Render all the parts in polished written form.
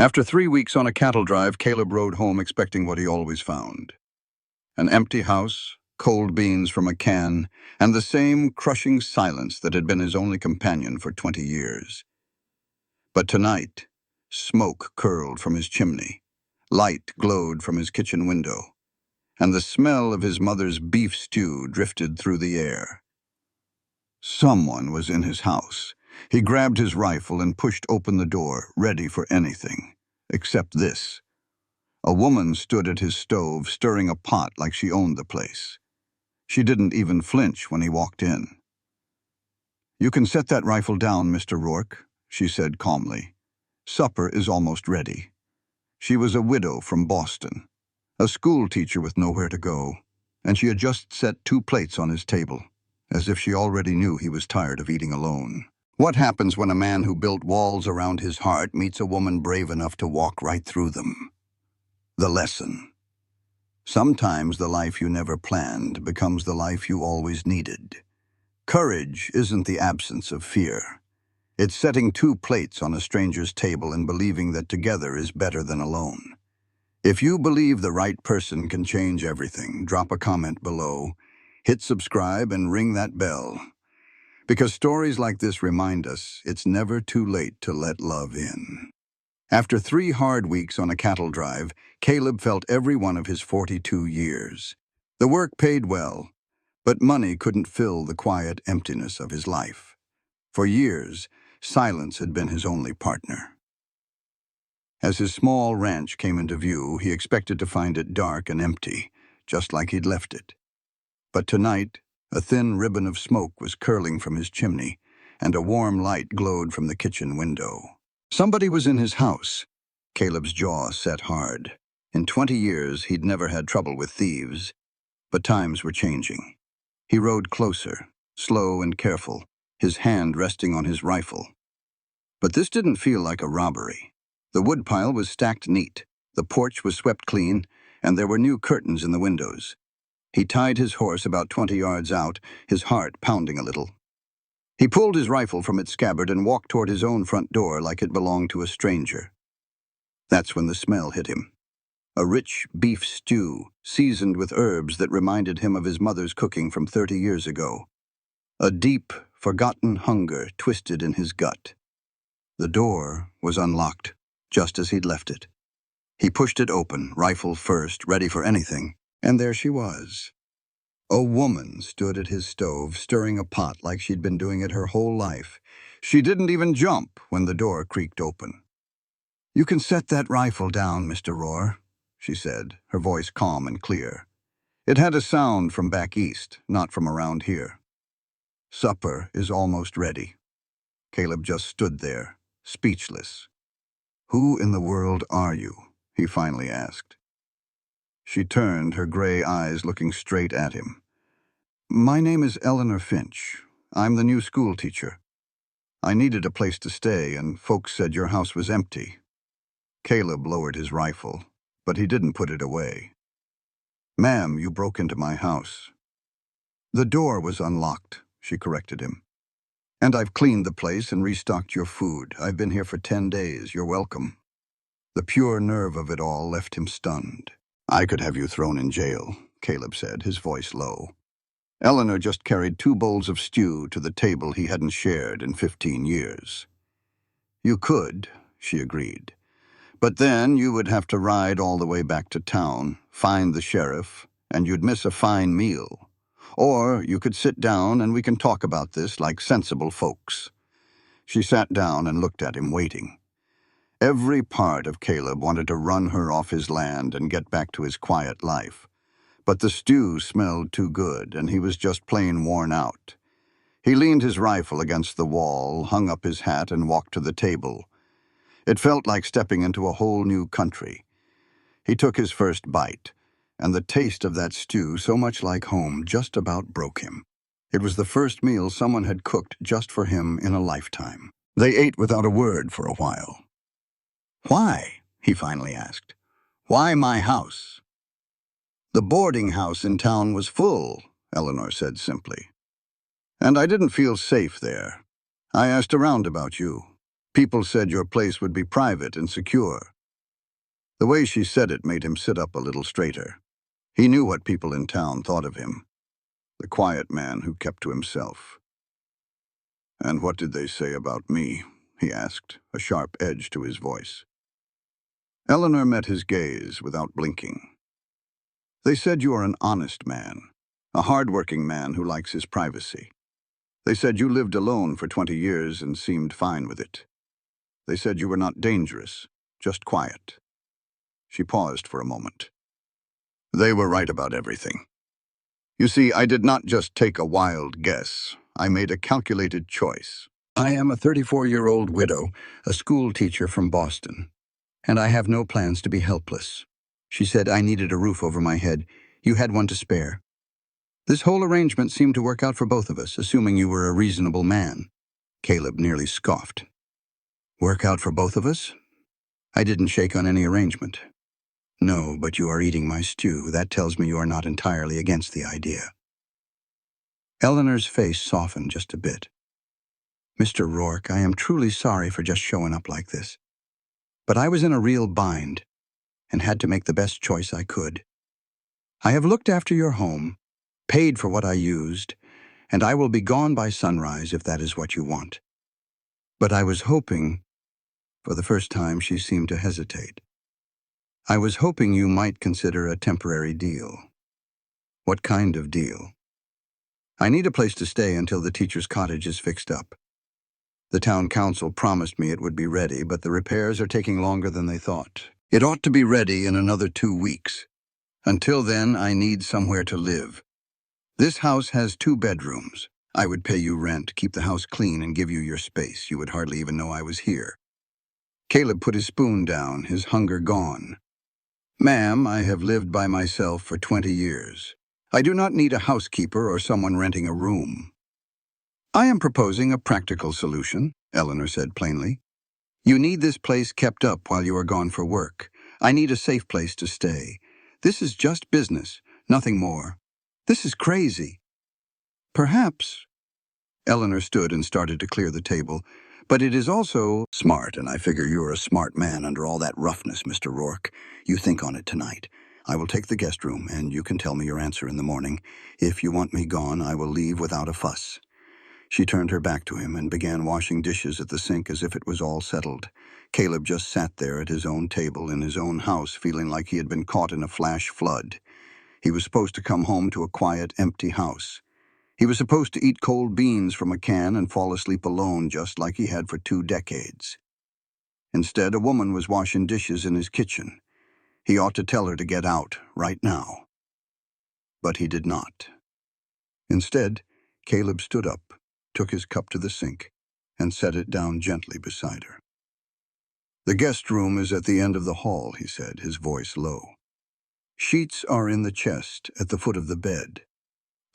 After 3 weeks on a cattle drive, Caleb rode home expecting what he always found. An empty house, cold beans from a can, and the same crushing silence that had been his only companion for 20 years. But tonight, smoke curled from his chimney, light glowed from his kitchen window, and the smell of his mother's beef stew drifted through the air. Someone was in his house. He grabbed his rifle and pushed open the door, ready for anything, except this. A woman stood at his stove, stirring a pot like she owned the place. She didn't even flinch when he walked in. "You can set that rifle down, Mr. Rourke," she said calmly. "Supper is almost ready." She was a widow from Boston, a school teacher with nowhere to go, and she had just set 2 plates on his table, as if she already knew he was tired of eating alone. What happens when a man who built walls around his heart meets a woman brave enough to walk right through them? The lesson. Sometimes the life you never planned becomes the life you always needed. Courage isn't the absence of fear. It's setting 2 plates on a stranger's table and believing that together is better than alone. If you believe the right person can change everything, drop a comment below, hit subscribe, and ring that bell. Because stories like this remind us it's never too late to let love in. After 3 hard weeks on a cattle drive, Caleb felt every one of his 42 years. The work paid well, but money couldn't fill the quiet emptiness of his life. For years, silence had been his only partner. As his small ranch came into view, he expected to find it dark and empty, just like he'd left it. But tonight, a thin ribbon of smoke was curling from his chimney, and a warm light glowed from the kitchen window. Somebody was in his house. Caleb's jaw set hard. In 20 years, he'd never had trouble with thieves, but times were changing. He rode closer, slow and careful, his hand resting on his rifle. But this didn't feel like a robbery. The woodpile was stacked neat, the porch was swept clean, and there were new curtains in the windows. He tied his horse about 20 yards out, his heart pounding a little. He pulled his rifle from its scabbard and walked toward his own front door like it belonged to a stranger. That's when the smell hit him. A rich beef stew, seasoned with herbs that reminded him of his mother's cooking from 30 years ago. A deep, forgotten hunger twisted in his gut. The door was unlocked, just as he'd left it. He pushed it open, rifle first, ready for anything, and there she was. A woman stood at his stove, stirring a pot like she'd been doing it her whole life. She didn't even jump when the door creaked open. "You can set that rifle down, Mr. Rohr," she said, her voice calm and clear. It had a sound from back east, not from around here. "Supper is almost ready." Caleb just stood there, speechless. "Who in the world are you?" he finally asked. She turned, her gray eyes looking straight at him. "My name is Eleanor Finch. I'm the new school teacher. I needed a place to stay, and folks said your house was empty." Caleb lowered his rifle, but he didn't put it away. "Ma'am, you broke into my house." "The door was unlocked," she corrected him. "And I've cleaned the place and restocked your food. I've been here for 10 days. You're welcome." The pure nerve of it all left him stunned. "I could have you thrown in jail," Caleb said, his voice low. Eleanor just carried 2 bowls of stew to the table he hadn't shared in 15 years. "You could," she agreed. "But then you would have to ride all the way back to town, find the sheriff, and you'd miss a fine meal. Or you could sit down and we can talk about this like sensible folks." She sat down and looked at him, waiting. Every part of Caleb wanted to run her off his land and get back to his quiet life. But the stew smelled too good, and he was just plain worn out. He leaned his rifle against the wall, hung up his hat, and walked to the table. It felt like stepping into a whole new country. He took his first bite, and the taste of that stew, so much like home, just about broke him. It was the first meal someone had cooked just for him in a lifetime. They ate without a word for a while. "Why?" he finally asked. "Why my house?" "The boarding house in town was full," Eleanor said simply. "And I didn't feel safe there. I asked around about you. People said your place would be private and secure. The way she said it made him sit up a little straighter. He knew what people in town thought of him, the quiet man who kept to himself. "And what did they say about me?" he asked, a sharp edge to his voice. Eleanor met his gaze without blinking. "They said you are an honest man, a hard-working man who likes his privacy. They said you lived alone for 20 years and seemed fine with it. They said you were not dangerous, just quiet." She paused for a moment. "They were right about everything. You see, I did not just take a wild guess. I made a calculated choice. I am a 34-year-old widow, a school teacher from Boston, and I have no plans to be helpless. She said I needed a roof over my head. You had one to spare. This whole arrangement seemed to work out for both of us, assuming you were a reasonable man." Caleb nearly scoffed. "Work out for both of us? I didn't shake on any arrangement." "No, but you are eating my stew. That tells me you are not entirely against the idea." Eleanor's face softened just a bit. "Mr. Rourke, I am truly sorry for just showing up like this. But I was in a real bind and had to make the best choice I could. I have looked after your home, paid for what I used, and I will be gone by sunrise if that is what you want. But I was hoping—" For the first time, she seemed to hesitate. "I was hoping you might consider a temporary deal." "What kind of deal?" "I need a place to stay until the teacher's cottage is fixed up. The town council promised me it would be ready, but the repairs are taking longer than they thought. It ought to be ready in another 2 weeks. Until then, I need somewhere to live. This house has 2 bedrooms. I would pay you rent, keep the house clean, and give you your space. You would hardly even know I was here." Caleb put his spoon down, his hunger gone. "Ma'am, I have lived by myself for 20 years. I do not need a housekeeper or someone renting a room." "I am proposing a practical solution," Eleanor said plainly. "You need this place kept up while you are gone for work. I need a safe place to stay. This is just business, nothing more. This is crazy." "Perhaps." Eleanor stood and started to clear the table. "But it is also smart, and I figure you're a smart man under all that roughness, Mr. Rourke. You think on it tonight. I will take the guest room, and you can tell me your answer in the morning. If you want me gone, I will leave without a fuss." She turned her back to him and began washing dishes at the sink as if it was all settled. Caleb just sat there at his own table in his own house, feeling like he had been caught in a flash flood. He was supposed to come home to a quiet, empty house. He was supposed to eat cold beans from a can and fall asleep alone, just like he had for 2 decades. Instead, a woman was washing dishes in his kitchen. He ought to tell her to get out, right now. But he did not. Instead, Caleb stood up, took his cup to the sink, and set it down gently beside her. "The guest room is at the end of the hall," he said, his voice low. "Sheets are in the chest at the foot of the bed.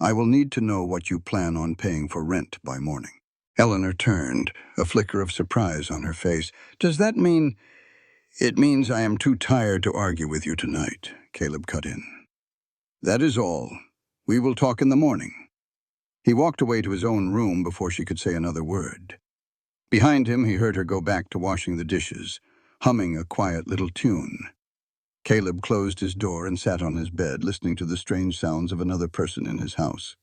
I will need to know what you plan on paying for rent by morning." Eleanor turned, a flicker of surprise on her face. "Does that mean—" "It means I am too tired to argue with you tonight," Caleb cut in. "That is all. We will talk in the morning." He walked away to his own room before she could say another word. Behind him, he heard her go back to washing the dishes, humming a quiet little tune. Caleb closed his door and sat on his bed, listening to the strange sounds of another person in his house.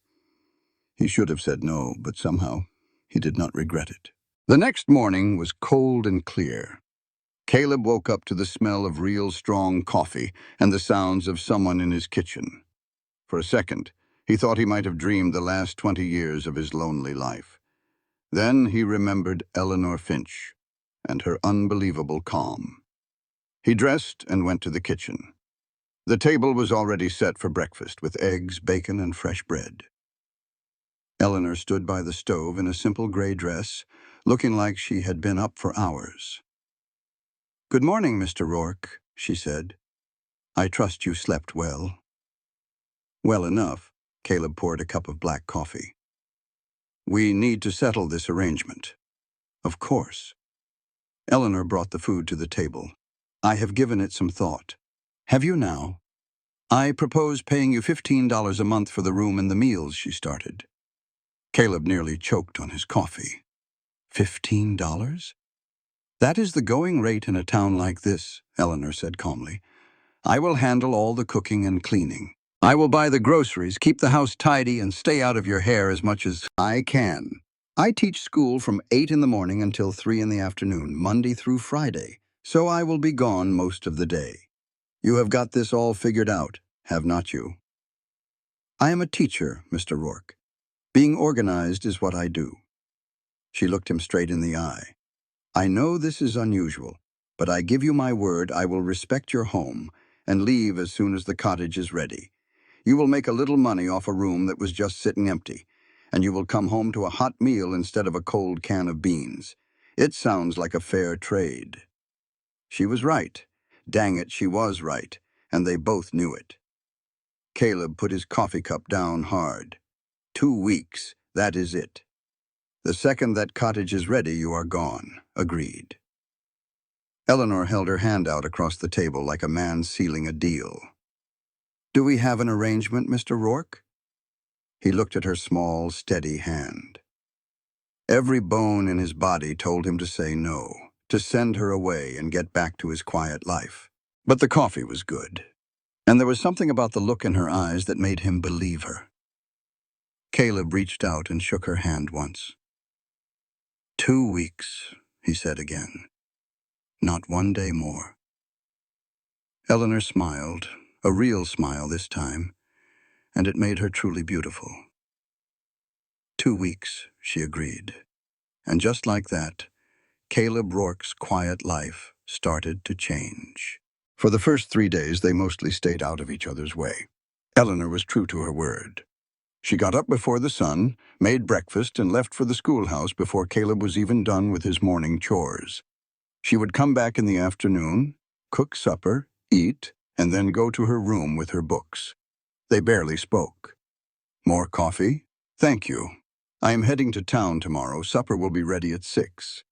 He should have said no, but somehow he did not regret it. The next morning was cold and clear. Caleb woke up to the smell of real strong coffee and the sounds of someone in his kitchen. For a second, he thought he might have dreamed the last 20 years of his lonely life. Then he remembered Eleanor Finch and her unbelievable calm. He dressed and went to the kitchen. The table was already set for breakfast, with eggs, bacon, and fresh bread. Eleanor stood by the stove in a simple gray dress, looking like she had been up for hours. "Good morning, Mr. Rourke," she said. "I trust you slept well." "Well enough." Caleb poured a cup of black coffee. "We need to settle this arrangement." "Of course." Eleanor brought the food to the table. "I have given it some thought." "Have you now?" "I propose paying you $15 a month for the room and the meals," she started. Caleb nearly choked on his coffee. $15? "That is the going rate in a town like this," Eleanor said calmly. I will handle all the cooking and cleaning. I will buy the groceries, keep the house tidy, and stay out of your hair as much as I can. I teach school from 8 in the morning until 3 in the afternoon, Monday through Friday, so I will be gone most of the day. You have got this all figured out, have not you? I am a teacher, Mr. Rourke. Being organized is what I do. She looked him straight in the eye. I know this is unusual, but I give you my word I will respect your home and leave as soon as the cottage is ready. You will make a little money off a room that was just sitting empty, and you will come home to a hot meal instead of a cold can of beans. It sounds like a fair trade. She was right. Dang it, she was right, and they both knew it. Caleb put his coffee cup down hard. 2 weeks, that is it. The second that cottage is ready, you are gone. Agreed. Eleanor held her hand out across the table like a man sealing a deal. Do we have an arrangement, Mr. Rourke? He looked at her small, steady hand. Every bone in his body told him to say no, to send her away and get back to his quiet life. But the coffee was good, and there was something about the look in her eyes that made him believe her. Caleb reached out and shook her hand once. 2 weeks, he said again. Not 1 day more. Eleanor smiled, a real smile this time, and it made her truly beautiful. 2 weeks, she agreed. And just like that, Caleb Rourke's quiet life started to change. For the first 3 days, they mostly stayed out of each other's way. Eleanor was true to her word. She got up before the sun, made breakfast, and left for the schoolhouse before Caleb was even done with his morning chores. She would come back in the afternoon, cook supper, eat, and then go to her room with her books. They barely spoke. More coffee? Thank you. I am heading to town tomorrow. Supper will be ready at 6.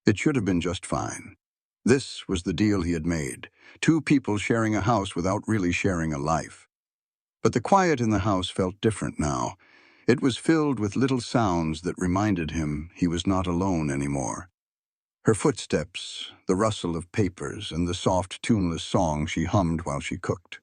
It should have been just fine. This was the deal he had made. 2 people sharing a house without really sharing a life. But the quiet in the house felt different now. It was filled with little sounds that reminded him he was not alone anymore. Her footsteps, the rustle of papers, and the soft, tuneless song she hummed while she cooked.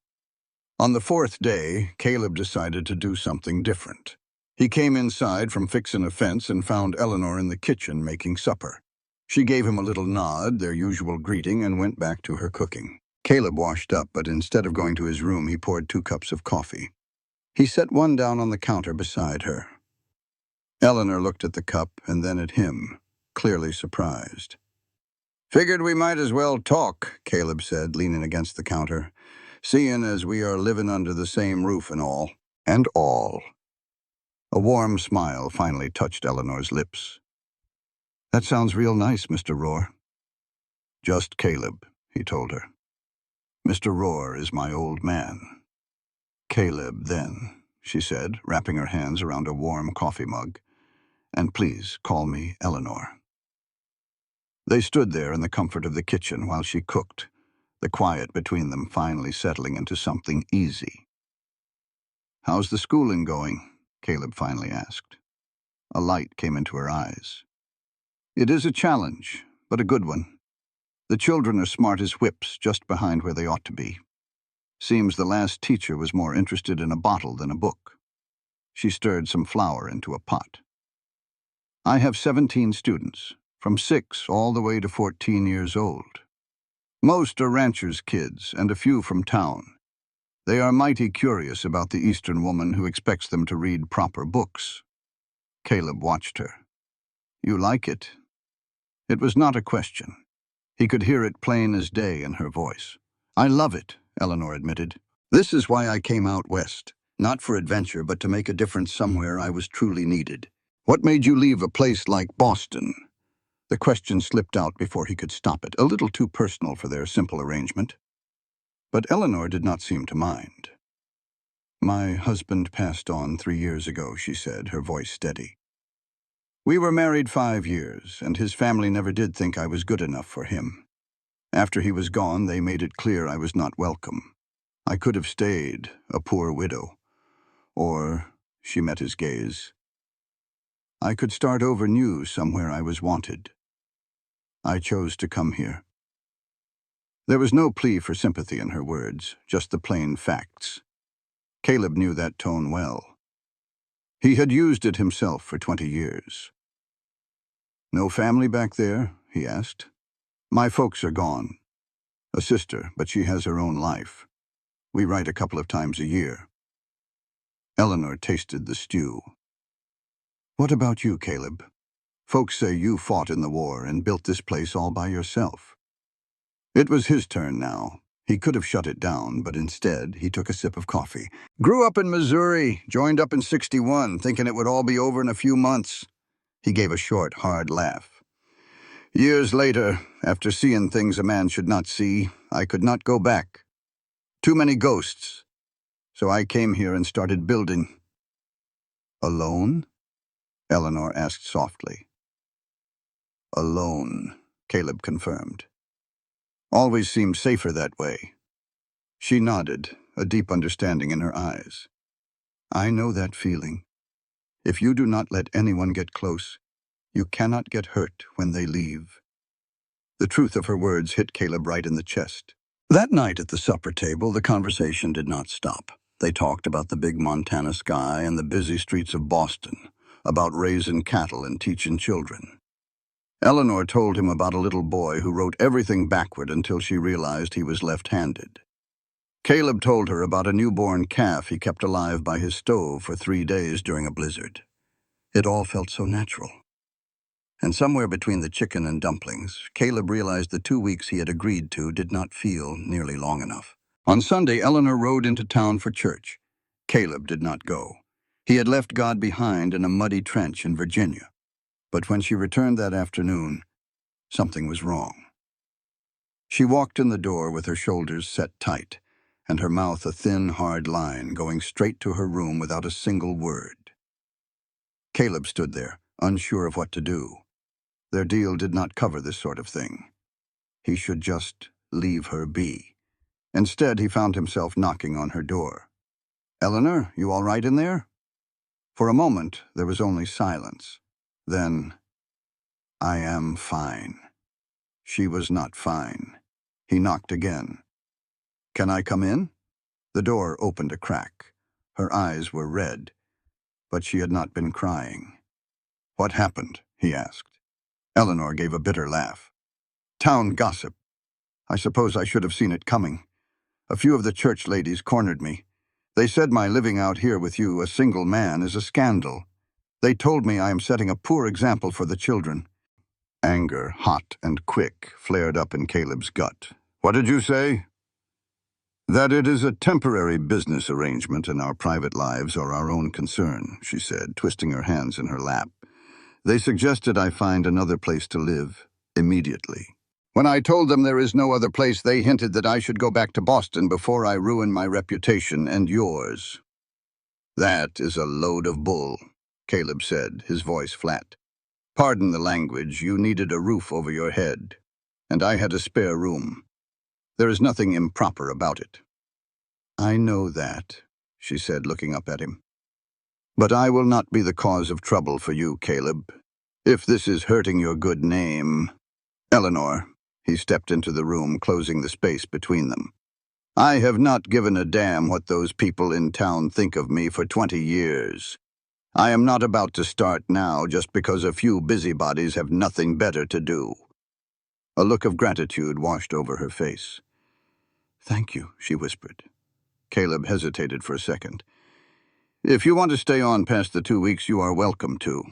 On the 4th day, Caleb decided to do something different. He came inside from fixing a fence and found Eleanor in the kitchen making supper. She gave him a little nod, their usual greeting, and went back to her cooking. Caleb washed up, but instead of going to his room, he poured 2 cups of coffee. He set one down on the counter beside her. Eleanor looked at the cup and then at him, clearly surprised. Figured we might as well talk, Caleb said, leaning against the counter, seeing as we are living under the same roof and all. And all. A warm smile finally touched Eleanor's lips. That sounds real nice, Mr. Rohr. Just Caleb, he told her. Mr. Rohr is my old man. Caleb, then, she said, wrapping her hands around a warm coffee mug. And please call me Eleanor. They stood there in the comfort of the kitchen while she cooked, the quiet between them finally settling into something easy. How's the schooling going? Caleb finally asked. A light came into her eyes. It is a challenge, but a good one. The children are smart as whips, just behind where they ought to be. Seems the last teacher was more interested in a bottle than a book. She stirred some flour into a pot. I have 17 students, from 6 all the way to 14 years old. Most are ranchers' kids, and a few from town. They are mighty curious about the Eastern woman who expects them to read proper books. Caleb watched her. You like it? It was not a question. He could hear it plain as day in her voice. I love it, Eleanor admitted. This is why I came out west. Not for adventure, but to make a difference somewhere I was truly needed. What made you leave a place like Boston? The question slipped out before he could stop it, a little too personal for their simple arrangement. But Eleanor did not seem to mind. My husband passed on 3 years ago, she said, her voice steady. We were married 5 years, and his family never did think I was good enough for him. After he was gone, they made it clear I was not welcome. I could have stayed, a poor widow. Or, she met his gaze, I could start over new somewhere I was wanted. I chose to come here. There was no plea for sympathy in her words, just the plain facts. Caleb knew that tone well. He had used it himself for 20 years. "No family back there?" he asked. "My folks are gone. A sister, but she has her own life. We write a couple of times a year." Eleanor tasted the stew. "What about you, Caleb? Folks say you fought in the war and built this place all by yourself." It was his turn now. He could have shut it down, but instead he took a sip of coffee. "Grew up in Missouri, joined up in '61, thinking it would all be over in a few months." He gave a short, hard laugh. "Years later, after seeing things a man should not see, I could not go back. Too many ghosts. So I came here and started building." "Alone?" Eleanor asked softly. "Alone," Caleb confirmed. "Always seemed safer that way." She nodded, a deep understanding in her eyes. "I know that feeling. If you do not let anyone get close, you cannot get hurt when they leave." The truth of her words hit Caleb right in the chest. That night at the supper table, the conversation did not stop. They talked about the big Montana sky and the busy streets of Boston, about raising cattle and teaching children. Eleanor told him about a little boy who wrote everything backward until she realized he was left-handed. Caleb told her about a newborn calf he kept alive by his stove for 3 days during a blizzard. It all felt so natural. And somewhere between the chicken and dumplings, Caleb realized the 2 weeks he had agreed to did not feel nearly long enough. On Sunday, Eleanor rode into town for church. Caleb did not go. He had left God behind in a muddy trench in Virginia. But when she returned that afternoon, something was wrong. She walked in the door with her shoulders set tight, and her mouth a thin, hard line, going straight to her room without a single word. Caleb stood there, unsure of what to do. Their deal did not cover this sort of thing. He should just leave her be. Instead, he found himself knocking on her door. "Eleanor, you all right in there?" For a moment, there was only silence. Then, "I am fine." She was not fine. He knocked again. "Can I come in?" The door opened a crack. Her eyes were red, but she had not been crying. "What happened?" he asked. Eleanor gave a bitter laugh. "Town gossip. I suppose I should have seen it coming. A few of the church ladies cornered me. They said my living out here with you, a single man, is a scandal. They told me I am setting a poor example for the children." Anger, hot and quick, flared up in Caleb's gut. "What did you say?" "That it is a temporary business arrangement and our private lives are our own concern," she said, twisting her hands in her lap. "They suggested I find another place to live, immediately. When I told them there is no other place, they hinted that I should go back to Boston before I ruin my reputation and yours." "That is a load of bull," Caleb said, his voice flat. "Pardon the language, you needed a roof over your head, and I had a spare room. There is nothing improper about it." "I know that," she said, looking up at him. "But I will not be the cause of trouble for you, Caleb. If this is hurting your good name—" "Eleanor," he stepped into the room, closing the space between them. "I have not given a damn what those people in town think of me for 20 years. I am not about to start now just because a few busybodies have nothing better to do." A look of gratitude washed over her face. "Thank you," she whispered. Caleb hesitated for a second. "If you want to stay on past the 2 weeks, you are welcome to.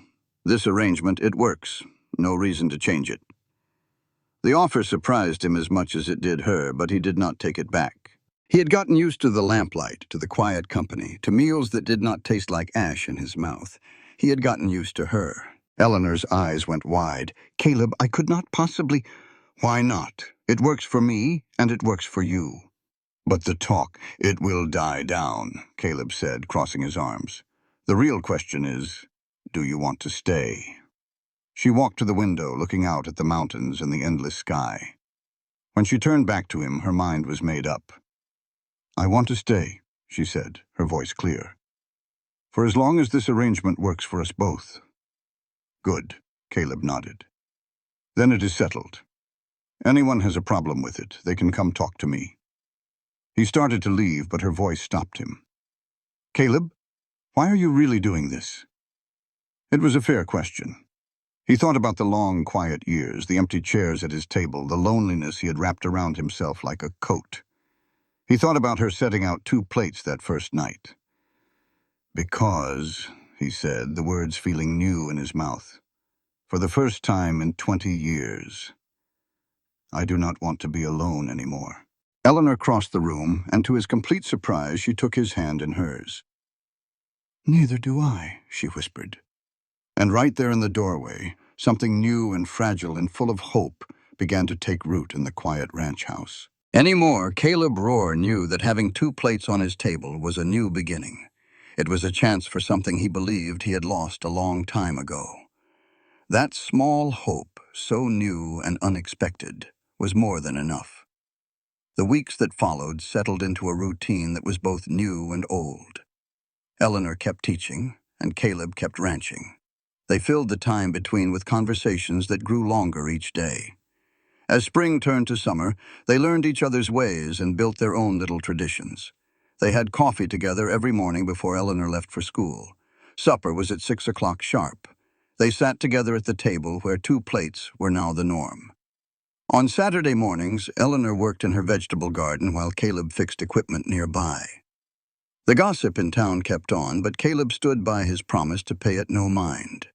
This arrangement, it works. No reason to change it." The offer surprised him as much as it did her, but he did not take it back. He had gotten used to the lamplight, to the quiet company, to meals that did not taste like ash in his mouth. He had gotten used to her. Eleanor's eyes went wide. "Caleb, I could not possibly—" "Why not? It works for me, and it works for you." "But the talk, it will die down," Caleb said, crossing his arms. "The real question is, do you want to stay?" She walked to the window, looking out at the mountains and the endless sky. When she turned back to him, her mind was made up. "I want to stay," she said, her voice clear. "For as long as this arrangement works for us both." "Good," Caleb nodded. "Then it is settled. Anyone has a problem with it, they can come talk to me. He started to leave, but her voice stopped him. Caleb, why are you really doing this? It was a fair question. He thought about the long, quiet years, the empty chairs at his table, the loneliness he had wrapped around himself like a coat. He thought about her setting out 2 plates that first night. Because, he said, the words feeling new in his mouth, for the first time in 20 years, I do not want to be alone anymore. Eleanor crossed the room, and to his complete surprise, she took his hand in hers. Neither do I, she whispered. And right there in the doorway, something new and fragile and full of hope began to take root in the quiet ranch house. Anymore, Caleb Rohr knew that having 2 plates on his table was a new beginning. It was a chance for something he believed he had lost a long time ago. That small hope, so new and unexpected, was more than enough. The weeks that followed settled into a routine that was both new and old. Eleanor kept teaching, and Caleb kept ranching. They filled the time between with conversations that grew longer each day. As spring turned to summer, they learned each other's ways and built their own little traditions. They had coffee together every morning before Eleanor left for school. Supper was at 6 o'clock sharp. They sat together at the table where 2 plates were now the norm. On Saturday mornings, Eleanor worked in her vegetable garden while Caleb fixed equipment nearby. The gossip in town kept on, but Caleb stood by his promise to pay it no mind.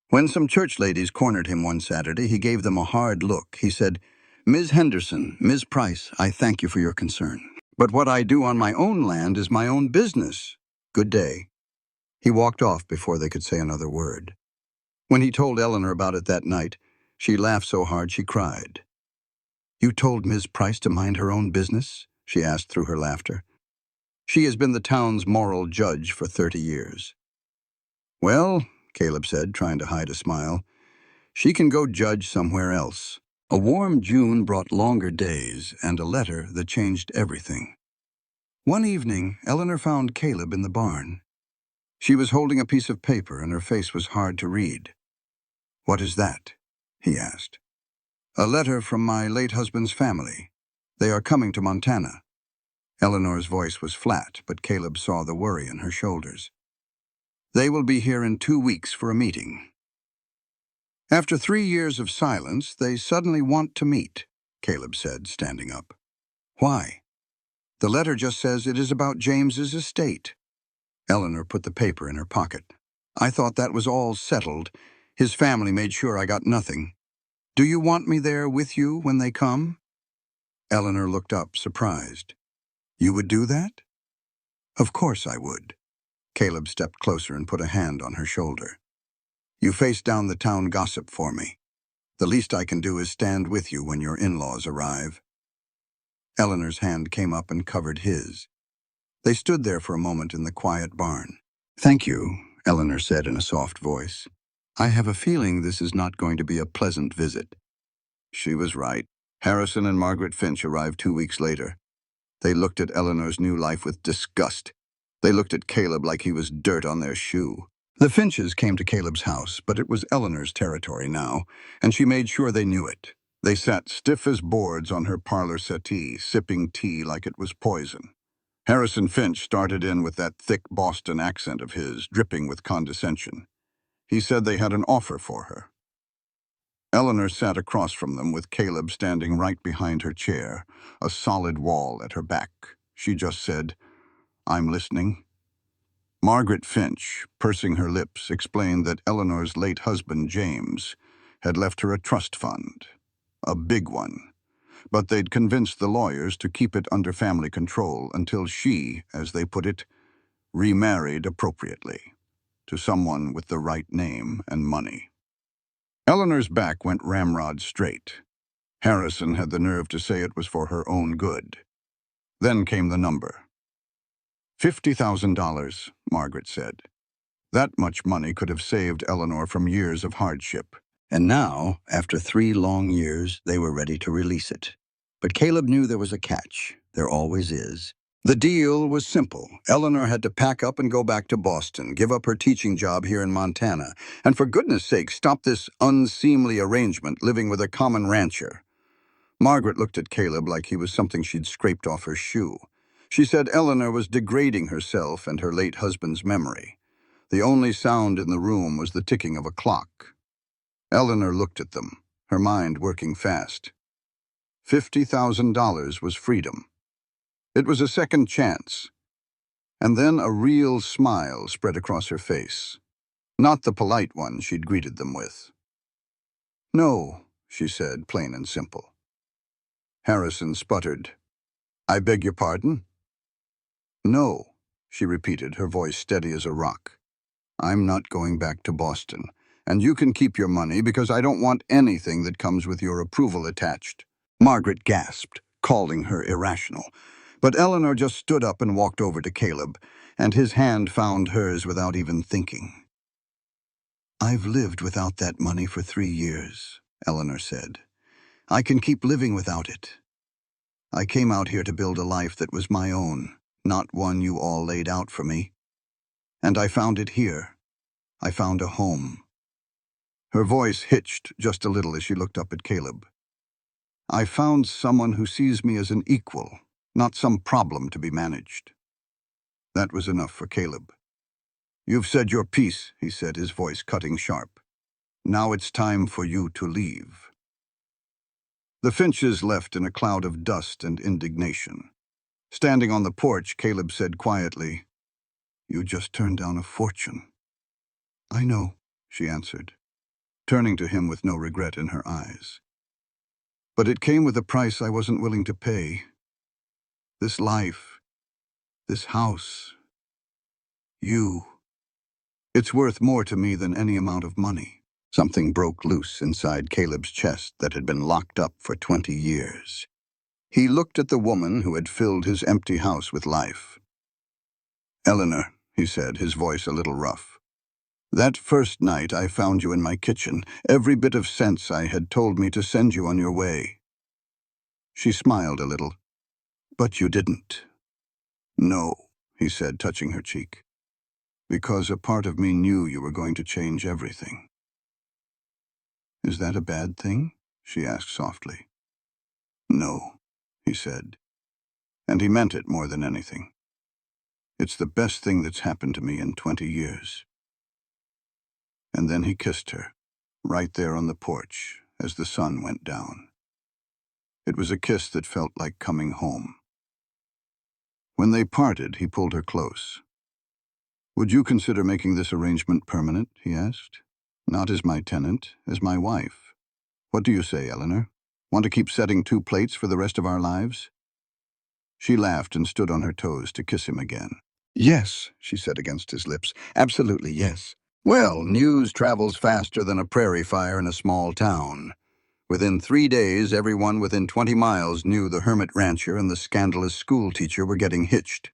When some church ladies cornered him one Saturday, he gave them a hard look. He said, Ms. Henderson, Ms. Price, I thank you for your concern. But what I do on my own land is my own business. Good day. He walked off before they could say another word. When he told Eleanor about it that night, she laughed so hard she cried. You told Ms. Price to mind her own business? She asked through her laughter. She has been the town's moral judge for 30 years. Well, Caleb said, trying to hide a smile, she can go judge somewhere else. A warm June brought longer days and a letter that changed everything. One evening, Eleanor found Caleb in the barn. She was holding a piece of paper and her face was hard to read. What is that? He asked. A letter from my late husband's family. They are coming to Montana. Eleanor's voice was flat, but Caleb saw the worry in her shoulders. They will be here in 2 weeks for a meeting. After 3 years of silence, they suddenly want to meet, Caleb said, standing up. Why? The letter just says it is about James's estate. Eleanor put the paper in her pocket. I thought that was all settled. His family made sure I got nothing. Do you want me there with you when they come? Eleanor looked up, surprised. You would do that? Of course I would. Caleb stepped closer and put a hand on her shoulder. You face down the town gossip for me. The least I can do is stand with you when your in-laws arrive. Eleanor's hand came up and covered his. They stood there for a moment in the quiet barn. Thank you, Eleanor said in a soft voice. I have a feeling this is not going to be a pleasant visit. She was right. Harrison and Margaret Finch arrived 2 weeks later. They looked at Eleanor's new life with disgust. They looked at Caleb like he was dirt on their shoe. The Finches came to Caleb's house, but it was Eleanor's territory now, and she made sure they knew it. They sat stiff as boards on her parlor settee, sipping tea like it was poison. Harrison Finch started in with that thick Boston accent of his, dripping with condescension. He said they had an offer for her. Eleanor sat across from them with Caleb standing right behind her chair, a solid wall at her back. She just said, I'm listening. Margaret Finch, pursing her lips, explained that Eleanor's late husband, James, had left her a trust fund, a big one, but they'd convinced the lawyers to keep it under family control until she, as they put it, remarried appropriately, to someone with the right name and money. Eleanor's back went ramrod straight. Harrison had the nerve to say it was for her own good. Then came the number. $50,000, Margaret said. That much money could have saved Eleanor from years of hardship. And now, after 3 long years, they were ready to release it. But Caleb knew there was a catch. There always is. The deal was simple. Eleanor had to pack up and go back to Boston, give up her teaching job here in Montana, and for goodness sake, stop this unseemly arrangement living with a common rancher. Margaret looked at Caleb like he was something she'd scraped off her shoe. She said Eleanor was degrading herself and her late husband's memory. The only sound in the room was the ticking of a clock. Eleanor looked at them, her mind working fast. $50,000 was freedom. It was a second chance. And then a real smile spread across her face. Not the polite one she'd greeted them with. "No," she said, plain and simple. Harrison sputtered. "I beg your pardon?" "No," she repeated, her voice steady as a rock. "I'm not going back to Boston, and you can keep your money because I don't want anything that comes with your approval attached." Margaret gasped, calling her irrational. But Eleanor just stood up and walked over to Caleb, and his hand found hers without even thinking. "I've lived without that money for 3 years," Eleanor said. "I can keep living without it. I came out here to build a life that was my own, not one you all laid out for me. And I found it here. I found a home." Her voice hitched just a little as she looked up at Caleb. "I found someone who sees me as an equal, not some problem to be managed." That was enough for Caleb. "You've said your piece," he said, his voice cutting sharp. "Now it's time for you to leave." The Finches left in a cloud of dust and indignation. Standing on the porch, Caleb said quietly, "You just turned down a fortune." "I know," she answered, turning to him with no regret in her eyes. "But it came with a price I wasn't willing to pay. This life, this house, you. It's worth more to me than any amount of money." Something broke loose inside Caleb's chest that had been locked up for 20 years. He looked at the woman who had filled his empty house with life. "Eleanor," he said, his voice a little rough, "that first night I found you in my kitchen, every bit of sense I had told me to send you on your way." She smiled a little. "But you didn't." "No," he said, touching her cheek, "because a part of me knew you were going to change everything." "Is that a bad thing?" she asked softly. "No," he said, and he meant it more than anything. "It's the best thing that's happened to me in 20 years. And then he kissed her, right there on the porch, as the sun went down. It was a kiss that felt like coming home. When they parted, he pulled her close. "Would you consider making this arrangement permanent?" he asked. "Not as my tenant, as my wife. What do you say, Eleanor? Want to keep setting 2 plates for the rest of our lives?" She laughed and stood on her toes to kiss him again. "Yes," she said against his lips. "Absolutely, yes." Well, news travels faster than a prairie fire in a small town. Within 3 days, everyone within 20 miles knew the hermit rancher and the scandalous school teacher were getting hitched.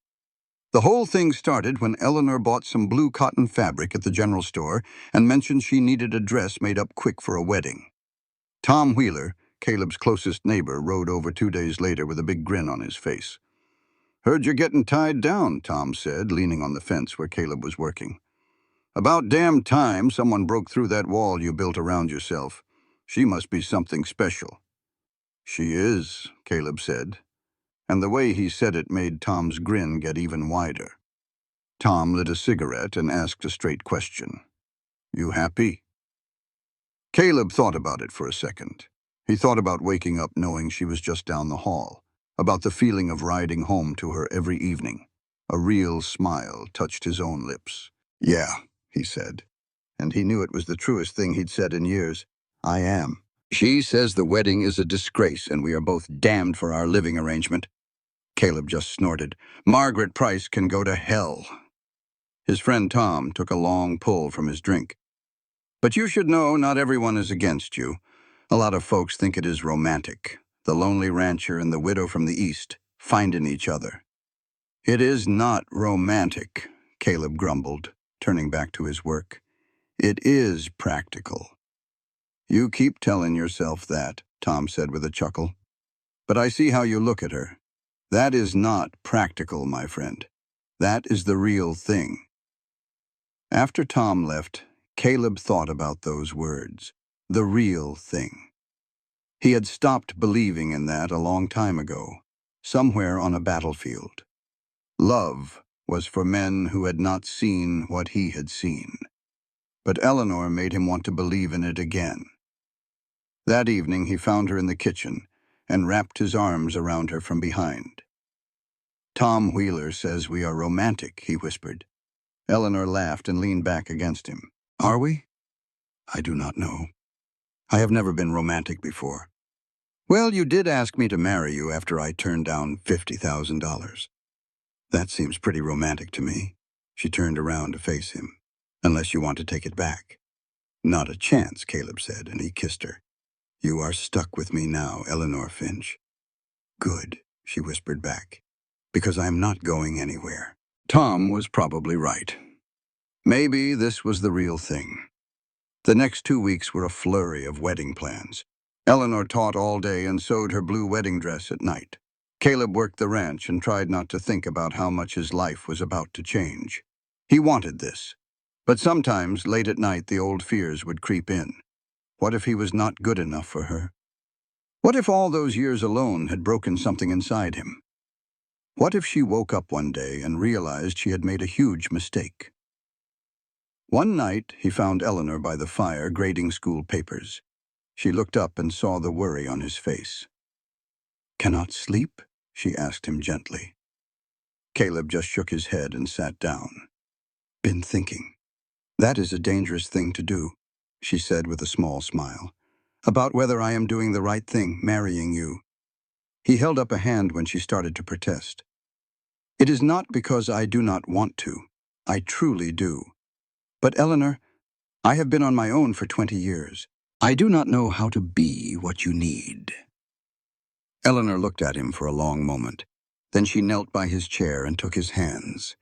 The whole thing started when Eleanor bought some blue cotton fabric at the general store and mentioned she needed a dress made up quick for a wedding. Tom Wheeler, Caleb's closest neighbor, rode over 2 days later with a big grin on his face. "Heard you're getting tied down," Tom said, leaning on the fence where Caleb was working. "About damn time someone broke through that wall you built around yourself. She must be something special." "She is," Caleb said, and the way he said it made Tom's grin get even wider. Tom lit a cigarette and asked a straight question. "You happy?" Caleb thought about it for a second. He thought about waking up knowing she was just down the hall, about the feeling of riding home to her every evening. A real smile touched his own lips. "Yeah," he said, and he knew it was the truest thing he'd said in years. "I am. She says the wedding is a disgrace and we are both damned for our living arrangement." Caleb just snorted. "Margaret Price can go to hell." His friend Tom took a long pull from his drink. "But you should know not everyone is against you. A lot of folks think it is romantic. The lonely rancher and the widow from the East finding each other." "It is not romantic," Caleb grumbled, turning back to his work. "It is practical." "You keep telling yourself that," Tom said with a chuckle. "But I see how you look at her. That is not practical, my friend. That is the real thing." After Tom left, Caleb thought about those words. The real thing. He had stopped believing in that a long time ago, somewhere on a battlefield. Love was for men who had not seen what he had seen. But Eleanor made him want to believe in it again. That evening he found her in the kitchen and wrapped his arms around her from behind. "Tom Wheeler says we are romantic," he whispered. Eleanor laughed and leaned back against him. "Are we? I do not know. I have never been romantic before." "Well, you did ask me to marry you after I turned down $50,000. That seems pretty romantic to me." She turned around to face him. "Unless you want to take it back." "Not a chance," Caleb said, and he kissed her. "You are stuck with me now, Eleanor Finch." "Good," she whispered back, "because I am not going anywhere." Tom was probably right. Maybe this was the real thing. The next 2 weeks were a flurry of wedding plans. Eleanor taught all day and sewed her blue wedding dress at night. Caleb worked the ranch and tried not to think about how much his life was about to change. He wanted this. But sometimes, late at night, the old fears would creep in. What if he was not good enough for her? What if all those years alone had broken something inside him? What if she woke up one day and realized she had made a huge mistake? One night, he found Eleanor by the fire grading school papers. She looked up and saw the worry on his face. "Cannot sleep?" she asked him gently. Caleb just shook his head and sat down. "Been thinking. That is a dangerous thing to do," she said with a small smile. "About whether I am doing the right thing, marrying you." He held up a hand when she started to protest. "It is not because I do not want to. I truly do. But Eleanor, I have been on my own for 20 years. I do not know how to be what you need." Eleanor looked at him for a long moment. Then she knelt by his chair and took his hands.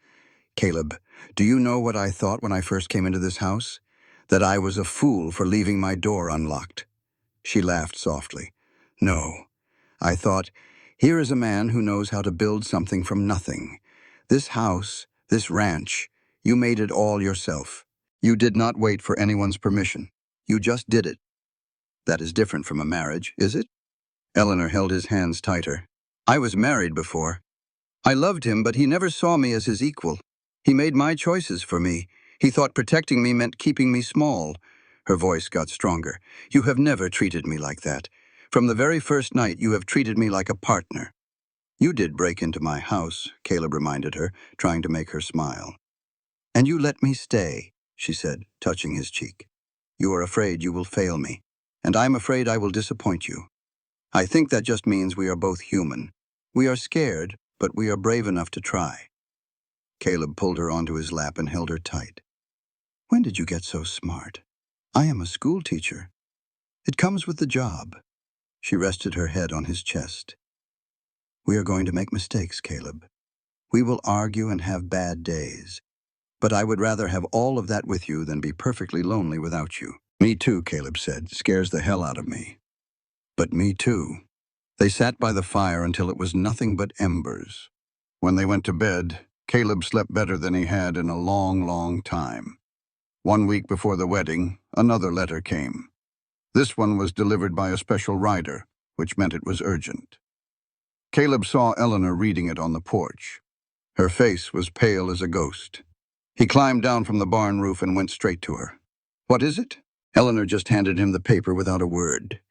"Caleb, do you know what I thought when I first came into this house? That I was a fool for leaving my door unlocked." She laughed softly. "No. I thought, here is a man who knows how to build something from nothing. This house, this ranch, you made it all yourself. You did not wait for anyone's permission. You just did it. That is different from a marriage, is it?" Eleanor held his hands tighter. "I was married before. I loved him, but he never saw me as his equal. He made my choices for me. He thought protecting me meant keeping me small." Her voice got stronger. "You have never treated me like that. From the very first night, you have treated me like a partner." "You did break into my house," Caleb reminded her, trying to make her smile. "And you let me stay," she said, touching his cheek. "You are afraid you will fail me, and I'm afraid I will disappoint you. I think that just means we are both human. We are scared, but we are brave enough to try." Caleb pulled her onto his lap and held her tight. "When did you get so smart? I am a school teacher. It comes with the job." She rested her head on his chest. "We are going to make mistakes, Caleb. We will argue and have bad days. But I would rather have all of that with you than be perfectly lonely without you." "Me too," Caleb said. "Scares the hell out of me." "But me too." They sat by the fire until it was nothing but embers. When they went to bed, Caleb slept better than he had in a long, long time. 1 week before the wedding, another letter came. This one was delivered by a special rider, which meant it was urgent. Caleb saw Eleanor reading it on the porch. Her face was pale as a ghost. He climbed down from the barn roof and went straight to her. "What is it?" Eleanor just handed him the paper without a word.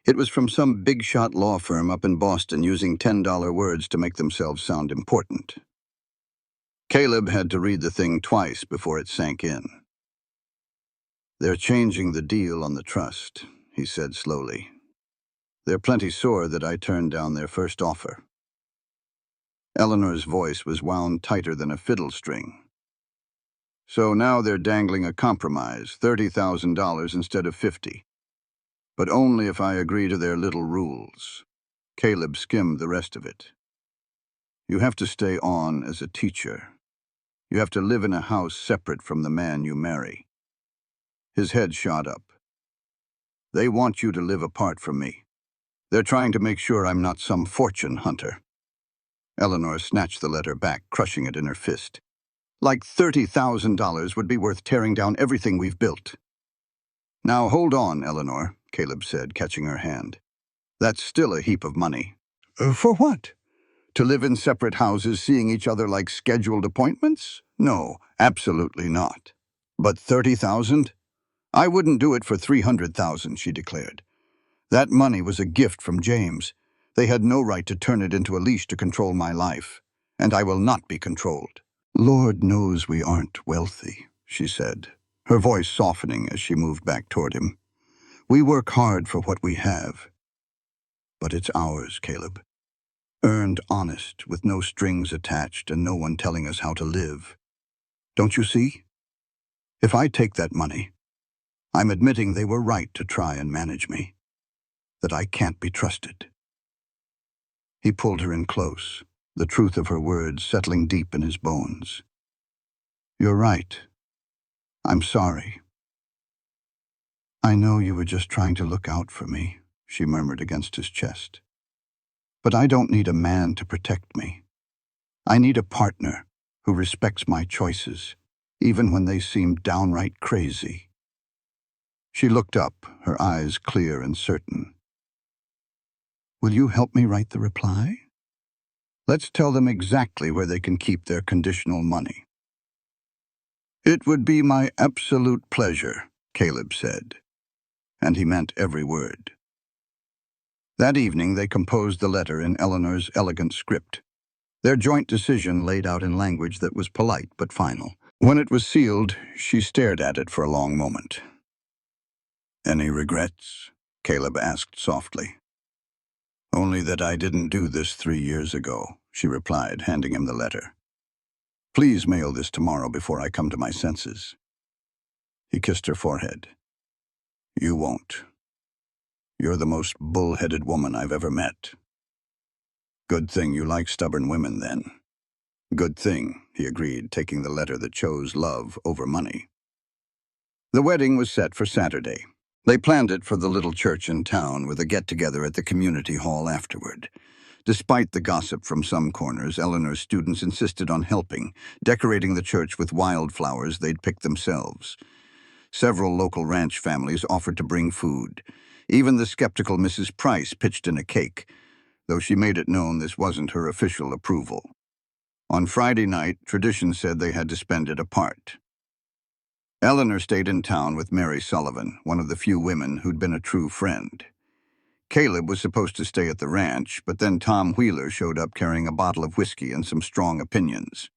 It was from some big-shot law firm up in Boston using $10 words to make themselves sound important. Caleb had to read the thing twice before it sank in. "They're changing the deal on the trust," he said slowly. "They're plenty sore that I turned down their first offer." Eleanor's voice was wound tighter than a fiddle string. "So now they're dangling a compromise, $30,000 instead of 50. But only if I agree to their little rules." Caleb skimmed the rest of it. "You have to stay on as a teacher. You have to live in a house separate from the man you marry." His head shot up. "They want you to live apart from me. They're trying to make sure I'm not some fortune hunter." Eleanor snatched the letter back, crushing it in her fist. "Like $30,000 would be worth tearing down everything we've built." "Now hold on, Eleanor," Caleb said, catching her hand. That's still a heap of money. For what? To live in separate houses, seeing each other like scheduled appointments? No, absolutely not. But 30,000? I wouldn't do it for 300,000, she declared. That money was a gift from James. They had no right to turn it into a leash to control my life, and I will not be controlled. Lord knows we aren't wealthy, she said, her voice softening as she moved back toward him. We work hard for what we have. But it's ours, Caleb. Earned honest, with no strings attached and no one telling us how to live. Don't you see? If I take that money, I'm admitting they were right to try and manage me, that I can't be trusted. He pulled her in close, the truth of her words settling deep in his bones. You're right. I'm sorry. I know you were just trying to look out for me, she murmured against his chest. But I don't need a man to protect me. I need a partner who respects my choices, even when they seem downright crazy. She looked up, her eyes clear and certain. Will you help me write the reply? Let's tell them exactly where they can keep their conditional money. It would be my absolute pleasure, Caleb said, and he meant every word. That evening they composed the letter in Eleanor's elegant script. Their joint decision laid out in language that was polite but final. When it was sealed, she stared at it for a long moment. Any regrets? Caleb asked softly. Only that I didn't do this 3 years ago, she replied, handing him the letter. Please mail this tomorrow before I come to my senses. He kissed her forehead. You won't. You're the most bull-headed woman I've ever met. Good thing you like stubborn women, then. Good thing, he agreed, taking the letter that chose love over money. The wedding was set for Saturday. They planned it for the little church in town with a get-together at the community hall afterward. Despite the gossip from some corners, Eleanor's students insisted on helping, decorating the church with wildflowers they'd picked themselves. Several local ranch families offered to bring food. Even the skeptical Mrs. Price pitched in a cake, though she made it known this wasn't her official approval. On Friday night, tradition said they had to spend it apart. Eleanor stayed in town with Mary Sullivan, one of the few women who'd been a true friend. Caleb was supposed to stay at the ranch, but then Tom Wheeler showed up carrying a bottle of whiskey and some strong opinions.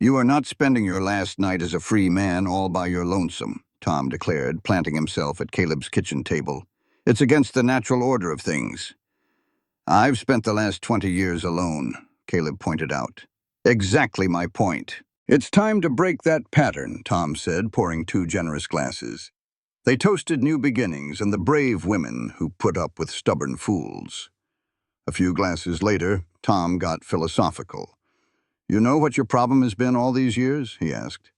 You are not spending your last night as a free man all by your lonesome, Tom declared, planting himself at Caleb's kitchen table. It's against the natural order of things. I've spent the last 20 years alone, Caleb pointed out. Exactly my point. It's time to break that pattern, Tom said, pouring 2 generous glasses. They toasted new beginnings and the brave women who put up with stubborn fools. A few glasses later, Tom got philosophical. You know what your problem has been all these years? He asked.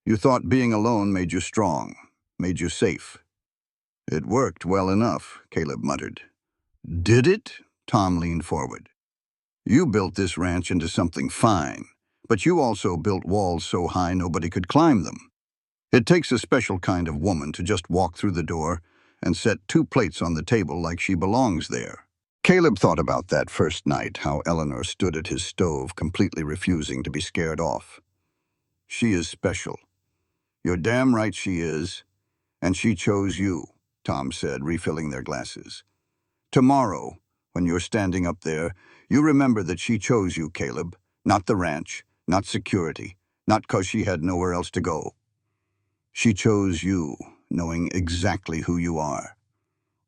You thought being alone made you strong, made you safe. It worked well enough, Caleb muttered. Did it? Tom leaned forward. You built this ranch into something fine, but you also built walls so high nobody could climb them. It takes a special kind of woman to just walk through the door and set 2 plates on the table like she belongs there. Caleb thought about that first night, how Eleanor stood at his stove, completely refusing to be scared off. She is special. You're damn right she is. And she chose you, Tom said, refilling their glasses. Tomorrow, when you're standing up there, you remember that she chose you, Caleb. Not the ranch, not security, not 'cause she had nowhere else to go. She chose you, knowing exactly who you are,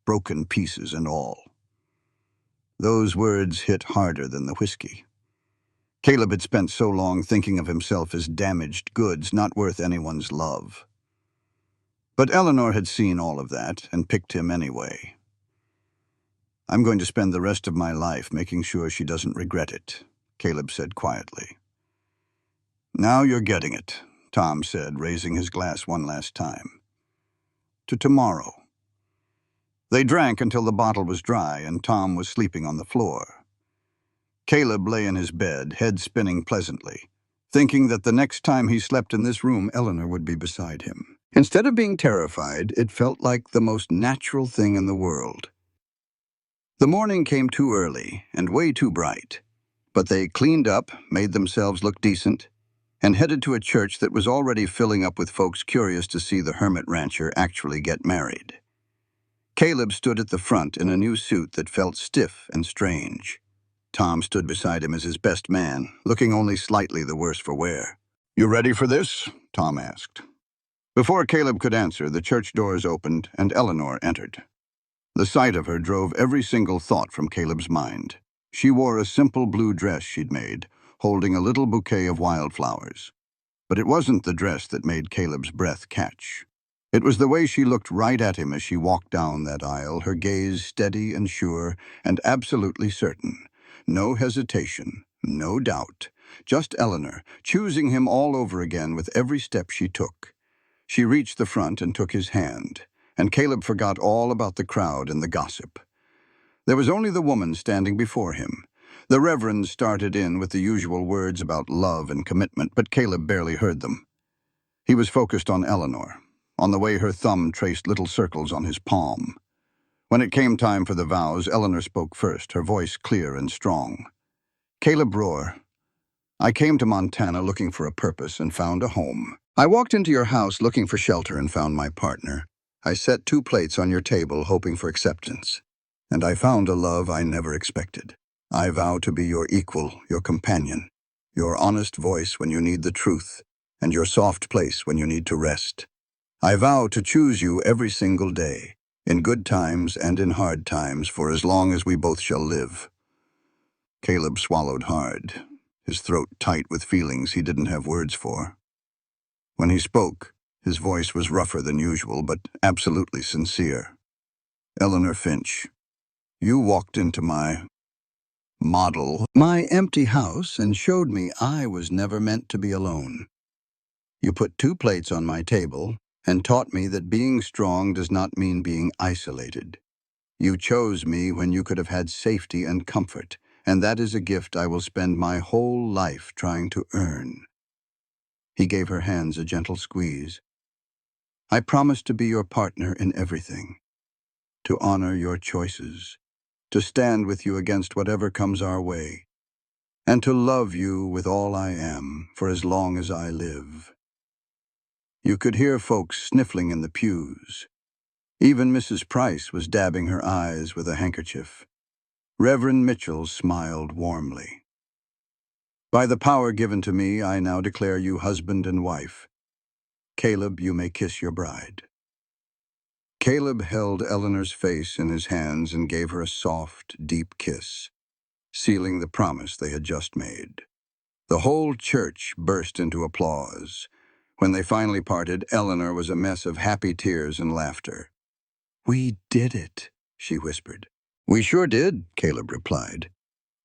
broken pieces and all. Those words hit harder than the whiskey. Caleb had spent so long thinking of himself as damaged goods, not worth anyone's love. But Eleanor had seen all of that and picked him anyway. I'm going to spend the rest of my life making sure she doesn't regret it, Caleb said quietly. Now you're getting it, Tom said, raising his glass one last time. To tomorrow. They drank until the bottle was dry and Tom was sleeping on the floor. Caleb lay in his bed, head spinning pleasantly, thinking that the next time he slept in this room, Eleanor would be beside him. Instead of being terrified, it felt like the most natural thing in the world. The morning came too early and way too bright, but they cleaned up, made themselves look decent, and headed to a church that was already filling up with folks curious to see the hermit rancher actually get married. Caleb stood at the front in a new suit that felt stiff and strange. Tom stood beside him as his best man, looking only slightly the worse for wear. "You ready for this?" Tom asked. Before Caleb could answer, the church doors opened and Eleanor entered. The sight of her drove every single thought from Caleb's mind. She wore a simple blue dress she'd made, holding a little bouquet of wildflowers. But it wasn't the dress that made Caleb's breath catch. It was the way she looked right at him as she walked down that aisle, her gaze steady and sure and absolutely certain. No hesitation, no doubt. Just Eleanor, choosing him all over again with every step she took. She reached the front and took his hand, and Caleb forgot all about the crowd and the gossip. There was only the woman standing before him. The Reverend started in with the usual words about love and commitment, but Caleb barely heard them. He was focused on Eleanor, on the way her thumb traced little circles on his palm. When it came time for the vows, Eleanor spoke first, her voice clear and strong. "Caleb Rohr, I came to Montana looking for a purpose and found a home. I walked into your house looking for shelter and found my partner. I set 2 plates on your table hoping for acceptance. And I found a love I never expected. I vow to be your equal, your companion, your honest voice when you need the truth, and your soft place when you need to rest. I vow to choose you every single day, in good times and in hard times, for as long as we both shall live." Caleb swallowed hard, his throat tight with feelings he didn't have words for. When he spoke, his voice was rougher than usual, but absolutely sincere. "Eleanor Finch, you walked into my empty house and showed me I was never meant to be alone. You put 2 plates on my table and taught me that being strong does not mean being isolated. You chose me when you could have had safety and comfort, and that is a gift I will spend my whole life trying to earn." He gave her hands a gentle squeeze. "I promise to be your partner in everything, to honor your choices, to stand with you against whatever comes our way, and to love you with all I am for as long as I live." You could hear folks sniffling in the pews. Even Mrs. Price was dabbing her eyes with a handkerchief. Reverend Mitchell smiled warmly. "By the power given to me, I now declare you husband and wife. Caleb, you may kiss your bride." Caleb held Eleanor's face in his hands and gave her a soft, deep kiss, sealing the promise they had just made. The whole church burst into applause. When they finally parted, Eleanor was a mess of happy tears and laughter. "We did it," she whispered. "We sure did," Caleb replied.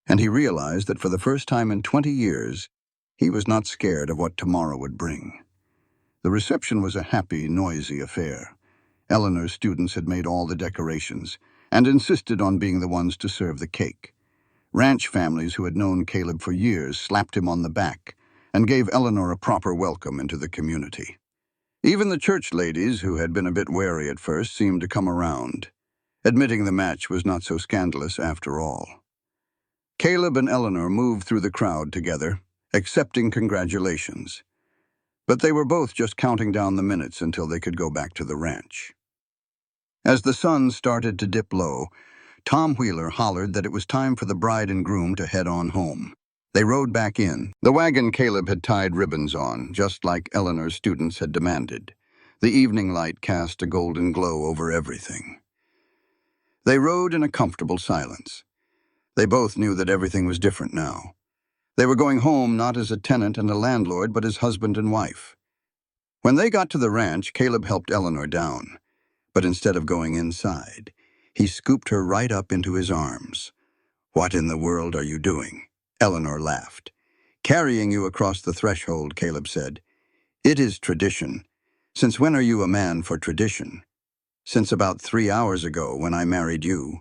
And he realized that for the first time in 20 years, he was not scared of what tomorrow would bring. The reception was a happy, noisy affair. Eleanor's students had made all the decorations and insisted on being the ones to serve the cake. Ranch families who had known Caleb for years slapped him on the back and gave Eleanor a proper welcome into the community. Even the church ladies, who had been a bit wary at first, seemed to come around, admitting the match was not so scandalous after all. Caleb and Eleanor moved through the crowd together, accepting congratulations. But they were both just counting down the minutes until they could go back to the ranch. As the sun started to dip low, Tom Wheeler hollered that it was time for the bride and groom to head on home. They rode back in. The wagon Caleb had tied ribbons on, just like Eleanor's students had demanded. The evening light cast a golden glow over everything. They rode in a comfortable silence. They both knew that everything was different now. They were going home not as a tenant and a landlord, but as husband and wife. When they got to the ranch, Caleb helped Eleanor down. But instead of going inside, he scooped her right up into his arms. "What in the world are you doing?" Eleanor laughed. "Carrying you across the threshold," Caleb said. "It is tradition. Since when are you a man for tradition?" "Since about 3 hours ago, when I married you."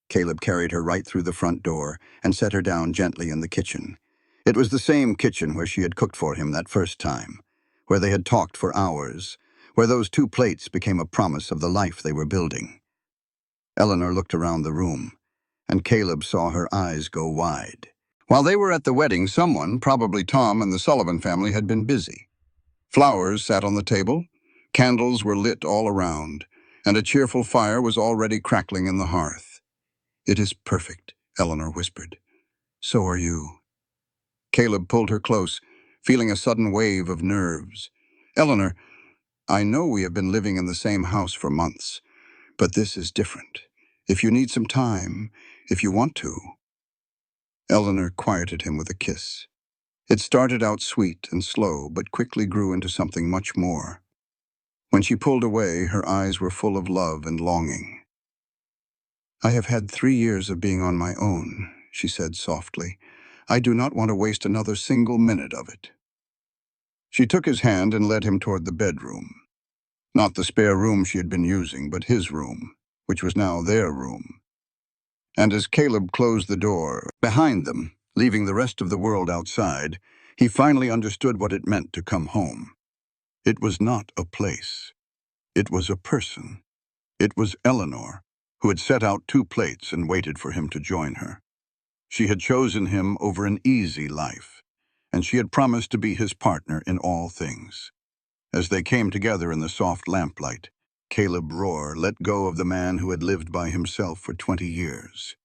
Caleb carried her right through the front door and set her down gently in the kitchen. It was the same kitchen where she had cooked for him that first time, where they had talked for hours, where those 2 plates became a promise of the life they were building. Eleanor looked around the room. and Caleb saw her eyes go wide. While they were at the wedding, someone, probably Tom and the Sullivan family, had been busy. Flowers sat on the table, candles were lit all around, and a cheerful fire was already crackling in the hearth. "It is perfect," Eleanor whispered. "So are you." Caleb pulled her close, feeling a sudden wave of nerves. "Eleanor, I know we have been living in the same house for months, but this is different. If you need some time, if you want to." Eleanor quieted him with a kiss. It started out sweet and slow, but quickly grew into something much more. When she pulled away, her eyes were full of love and longing. "I have had 3 years of being on my own," she said softly. "I do not want to waste another single minute of it." She took his hand and led him toward the bedroom. Not the spare room she had been using, but his room, which was now their room. And as Caleb closed the door behind them, leaving the rest of the world outside, he finally understood what it meant to come home. It was not a place. It was a person. It was Eleanor, who had set out 2 plates and waited for him to join her. She had chosen him over an easy life, and she had promised to be his partner in all things. As they came together in the soft lamplight, Caleb Rohr let go of the man who had lived by himself for 20 years.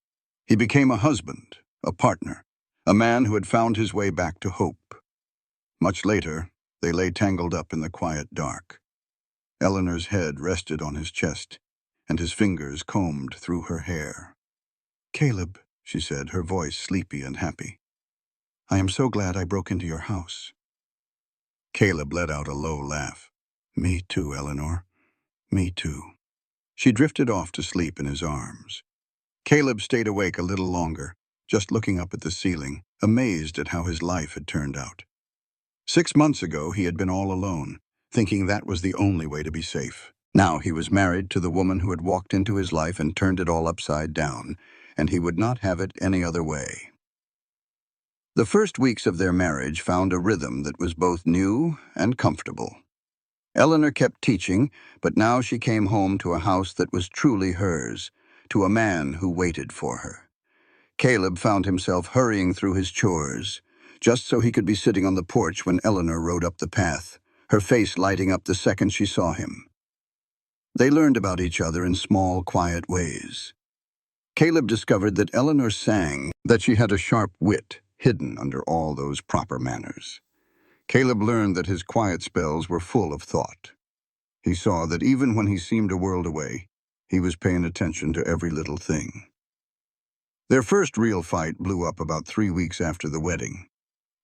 He became a husband, a partner, a man who had found his way back to hope. Much later, they lay tangled up in the quiet dark. Eleanor's head rested on his chest, and his fingers combed through her hair. "Caleb," she said, her voice sleepy and happy, "I am so glad I broke into your house." Caleb let out a low laugh. "Me too, Eleanor. Me too." She drifted off to sleep in his arms. Caleb stayed awake a little longer, just looking up at the ceiling, amazed at how his life had turned out. 6 months ago, he had been all alone, thinking that was the only way to be safe. Now he was married to the woman who had walked into his life and turned it all upside down, and he would not have it any other way. The first weeks of their marriage found a rhythm that was both new and comfortable. Eleanor kept teaching, but now she came home to a house that was truly hers, to a man who waited for her. Caleb found himself hurrying through his chores, just so he could be sitting on the porch when Eleanor rode up the path, her face lighting up the second she saw him. They learned about each other in small, quiet ways. Caleb discovered that Eleanor sang, that she had a sharp wit hidden under all those proper manners. Caleb learned that his quiet spells were full of thought. He saw that even when he seemed a world away, he was paying attention to every little thing. Their first real fight blew up about 3 weeks after the wedding.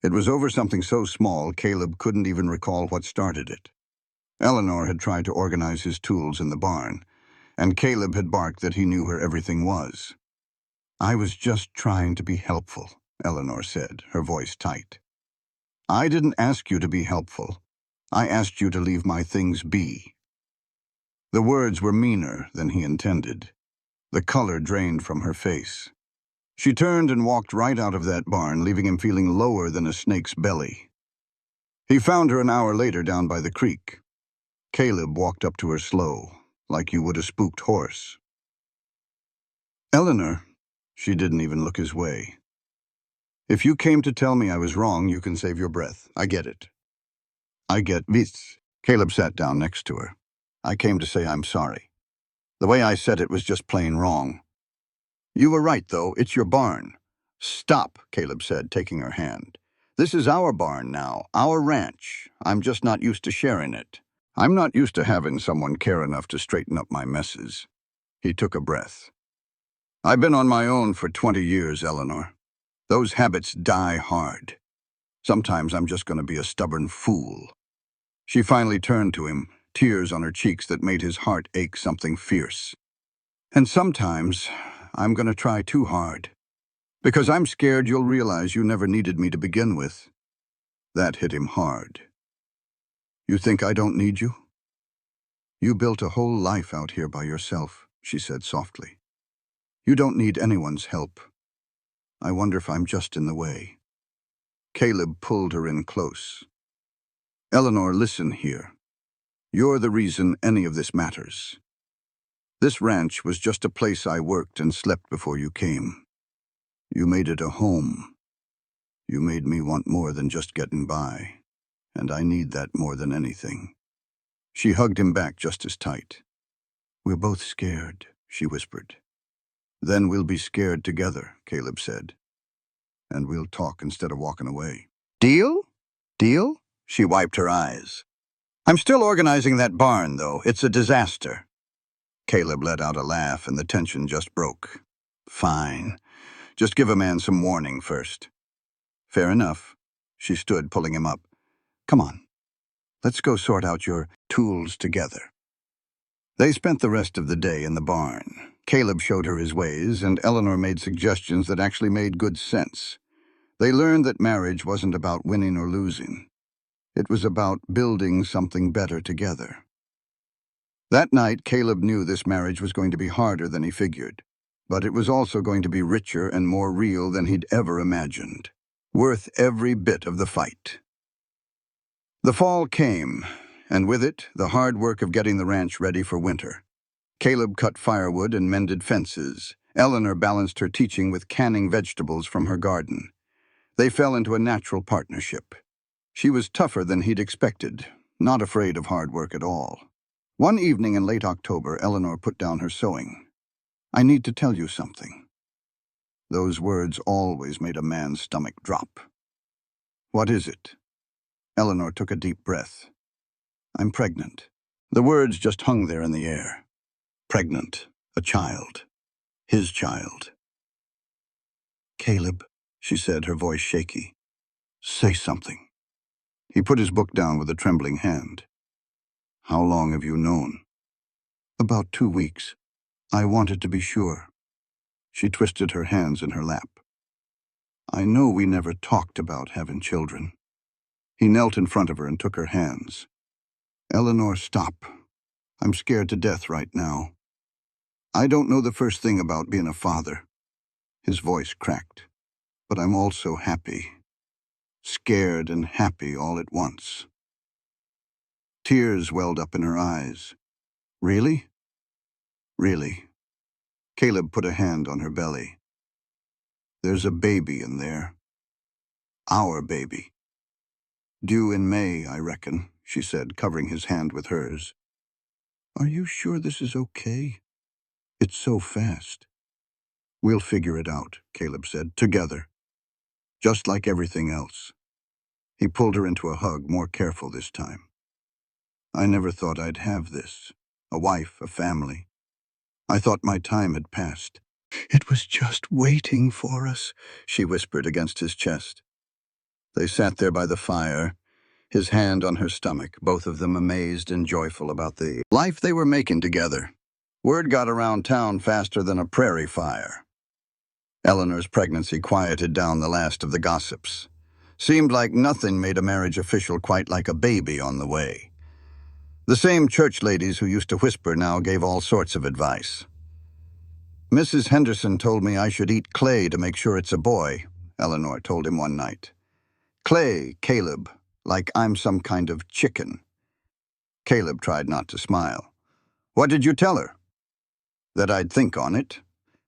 It was over something so small Caleb couldn't even recall what started it. Eleanor had tried to organize his tools in the barn, and Caleb had barked that he knew where everything was. "I was just trying to be helpful," Eleanor said, her voice tight. "I didn't ask you to be helpful. I asked you to leave my things be." The words were meaner than he intended. The color drained from her face. She turned and walked right out of that barn, leaving him feeling lower than a snake's belly. He found her an hour later down by the creek. Caleb walked up to her slow, like you would a spooked horse. "Eleanor," she didn't even look his way. "If you came to tell me I was wrong, you can save your breath. I get it." "I get this." Caleb sat down next to her. "I came to say I'm sorry. The way I said it was just plain wrong." "You were right, though. It's your barn." "Stop," Caleb said, taking her hand. "This is our barn now, our ranch. I'm just not used to sharing it. I'm not used to having someone care enough to straighten up my messes." He took a breath. "I've been on my own for 20 years, Eleanor. Those habits die hard. Sometimes I'm just going to be a stubborn fool." She finally turned to him, tears on her cheeks that made his heart ache something fierce. "And sometimes I'm going to try too hard. Because I'm scared you'll realize you never needed me to begin with." That hit him hard. "You think I don't need you?" "You built a whole life out here by yourself," she said softly. "You don't need anyone's help. I wonder if I'm just in the way." Caleb pulled her in close. "Eleanor, listen here. You're the reason any of this matters. This ranch was just a place I worked and slept before you came. You made it a home. You made me want more than just getting by, and I need that more than anything." She hugged him back just as tight. "We're both scared," she whispered. "Then we'll be scared together," Caleb said. "And we'll talk instead of walking away." "Deal? Deal?" She wiped her eyes. "I'm still organizing that barn, though. It's a disaster." Caleb let out a laugh, and the tension just broke. "Fine. Just give a man some warning first." "Fair enough." She stood, pulling him up. "Come on. Let's go sort out your tools together." They spent the rest of the day in the barn. Caleb showed her his ways, and Eleanor made suggestions that actually made good sense. They learned that marriage wasn't about winning or losing. It was about building something better together. That night, Caleb knew this marriage was going to be harder than he figured, but it was also going to be richer and more real than he'd ever imagined. Worth every bit of the fight. The fall came, and with it, the hard work of getting the ranch ready for winter. Caleb cut firewood and mended fences. Eleanor balanced her teaching with canning vegetables from her garden. They fell into a natural partnership. She was tougher than he'd expected, not afraid of hard work at all. One evening in late October, Eleanor put down her sewing. "I need to tell you something." Those words always made a man's stomach drop. "What is it?" Eleanor took a deep breath. "I'm pregnant." The words just hung there in the air. Pregnant. A child. His child. "Caleb," she said, her voice shaky. "Say something." He put his book down with a trembling hand. "How long have you known?" "About 2 weeks. I wanted to be sure." She twisted her hands in her lap. "I know we never talked about having children." He knelt in front of her and took her hands. "Eleanor, stop. I'm scared to death right now. I don't know the first thing about being a father." His voice cracked. "But I'm also happy. Scared and happy all at once." Tears welled up in her eyes. "Really?" "Really." Caleb put a hand on her belly. "There's a baby in there. Our baby. Due in May, I reckon," she said, covering his hand with hers. "Are you sure this is okay? It's so fast." "We'll figure it out," Caleb said, "together. Just like everything else." He pulled her into a hug, more careful this time. "I never thought I'd have this. A wife, a family. I thought my time had passed." "It was just waiting for us," she whispered against his chest. They sat there by the fire, his hand on her stomach, both of them amazed and joyful about the life they were making together. Word got around town faster than a prairie fire. Eleanor's pregnancy quieted down the last of the gossips. Seemed like nothing made a marriage official quite like a baby on the way. The same church ladies who used to whisper now gave all sorts of advice. "Mrs. Henderson told me I should eat clay to make sure it's a boy," Eleanor told him one night. "Clay, Caleb, like I'm some kind of chicken." Caleb tried not to smile. "What did you tell her?" "That I'd think on it,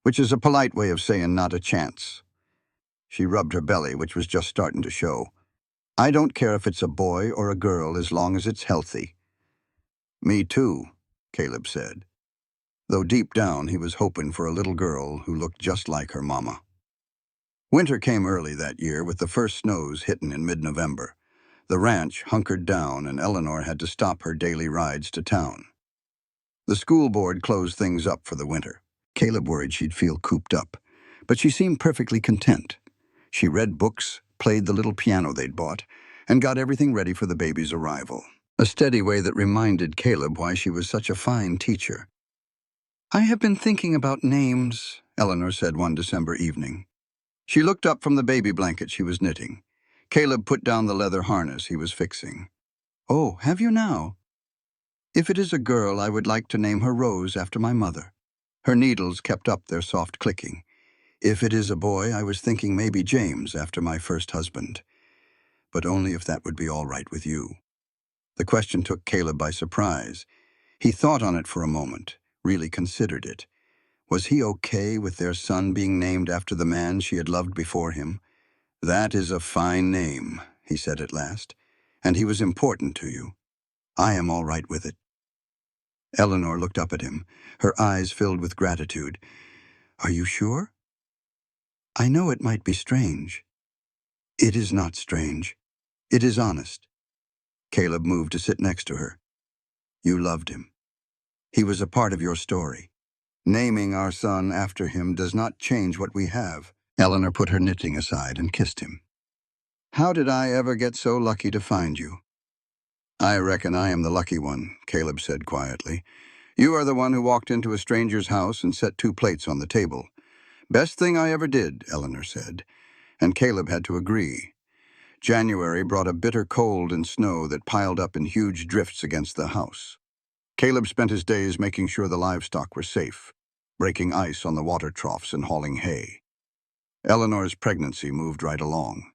which is a polite way of saying not a chance." She rubbed her belly, which was just starting to show. "I don't care if it's a boy or a girl as long as it's healthy." "Me too," Caleb said, though deep down he was hoping for a little girl who looked just like her mama. Winter came early that year, with the first snows hitting in mid-November. The ranch hunkered down, and Eleanor had to stop her daily rides to town. The school board closed things up for the winter. Caleb worried she'd feel cooped up, but she seemed perfectly content. She read books, played the little piano they'd bought, and got everything ready for the baby's arrival. A steady way that reminded Caleb why she was such a fine teacher. "I have been thinking about names," Eleanor said one December evening. She looked up from the baby blanket she was knitting. Caleb put down the leather harness he was fixing. "Oh, have you now?" "If it is a girl, I would like to name her Rose after my mother." Her needles kept up their soft clicking. "If it is a boy, I was thinking maybe James after my first husband. But only if that would be all right with you." The question took Caleb by surprise. He thought on it for a moment, really considered it. Was he okay with their son being named after the man she had loved before him? "That is a fine name," he said at last, "and he was important to you. I am all right with it." Eleanor looked up at him, her eyes filled with gratitude. "Are you sure? I know it might be strange." "It is not strange. It is honest." Caleb moved to sit next to her. "You loved him. He was a part of your story. Naming our son after him does not change what we have." Eleanor put her knitting aside and kissed him. "How did I ever get so lucky to find you?" "I reckon I am the lucky one," Caleb said quietly. "You are the one who walked into a stranger's house and set 2 plates on the table." "Best thing I ever did," Eleanor said, and Caleb had to agree. January brought a bitter cold and snow that piled up in huge drifts against the house. Caleb spent his days making sure the livestock were safe, breaking ice on the water troughs and hauling hay. Eleanor's pregnancy moved right along.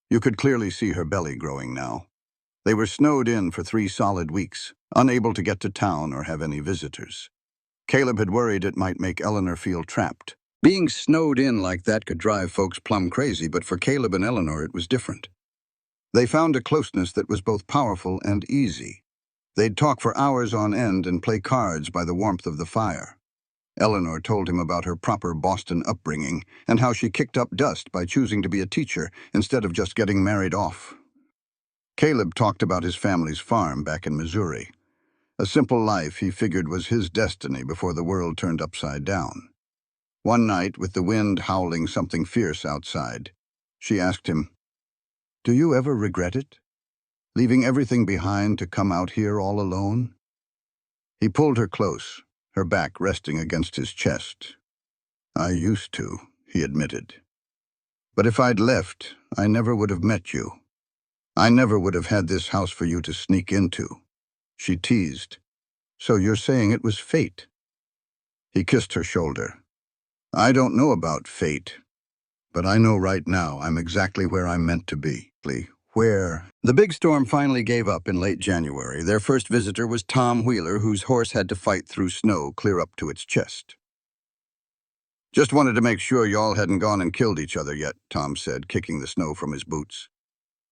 You could clearly see her belly growing now. They were snowed in for 3 solid weeks, unable to get to town or have any visitors. Caleb had worried it might make Eleanor feel trapped. Being snowed in like that could drive folks plumb crazy, but for Caleb and Eleanor it was different. They found a closeness that was both powerful and easy. They'd talk for hours on end and play cards by the warmth of the fire. Eleanor told him about her proper Boston upbringing and how she kicked up dust by choosing to be a teacher instead of just getting married off. Caleb talked about his family's farm back in Missouri. A simple life he figured was his destiny before the world turned upside down. One night, with the wind howling something fierce outside, she asked him, "Do you ever regret it? Leaving everything behind to come out here all alone?" He pulled her close, her back resting against his chest. "I used to," he admitted. "But if I'd left, I never would have met you. I never would have had this house for you to sneak into." She teased, "So you're saying it was fate?" He kissed her shoulder. "I don't know about fate, but I know right now I'm exactly where I'm meant to be." Where? The big storm finally gave up in late January. Their first visitor was Tom Wheeler, whose horse had to fight through snow clear up to its chest. "Just wanted to make sure y'all hadn't gone and killed each other yet," Tom said, kicking the snow from his boots.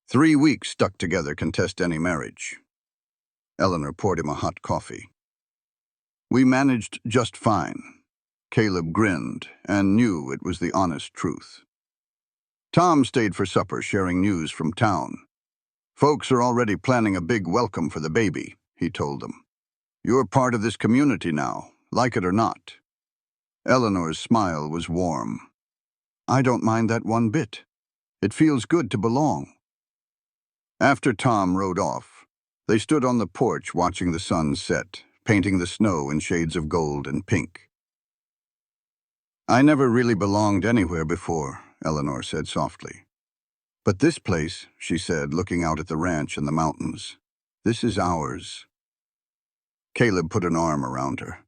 3 weeks stuck together can test any marriage. Eleanor poured him a hot coffee. "We managed just fine." Caleb grinned and knew it was the honest truth. Tom stayed for supper, sharing news from town. "Folks are already planning a big welcome for the baby," he told them. "You're part of this community now, like it or not." Eleanor's smile was warm. "I don't mind that one bit. It feels good to belong." After Tom rode off, they stood on the porch watching the sun set, painting the snow in shades of gold and pink. "I never really belonged anywhere before," Eleanor said softly. "But this place," she said, looking out at the ranch and the mountains, "this is ours." Caleb put an arm around her.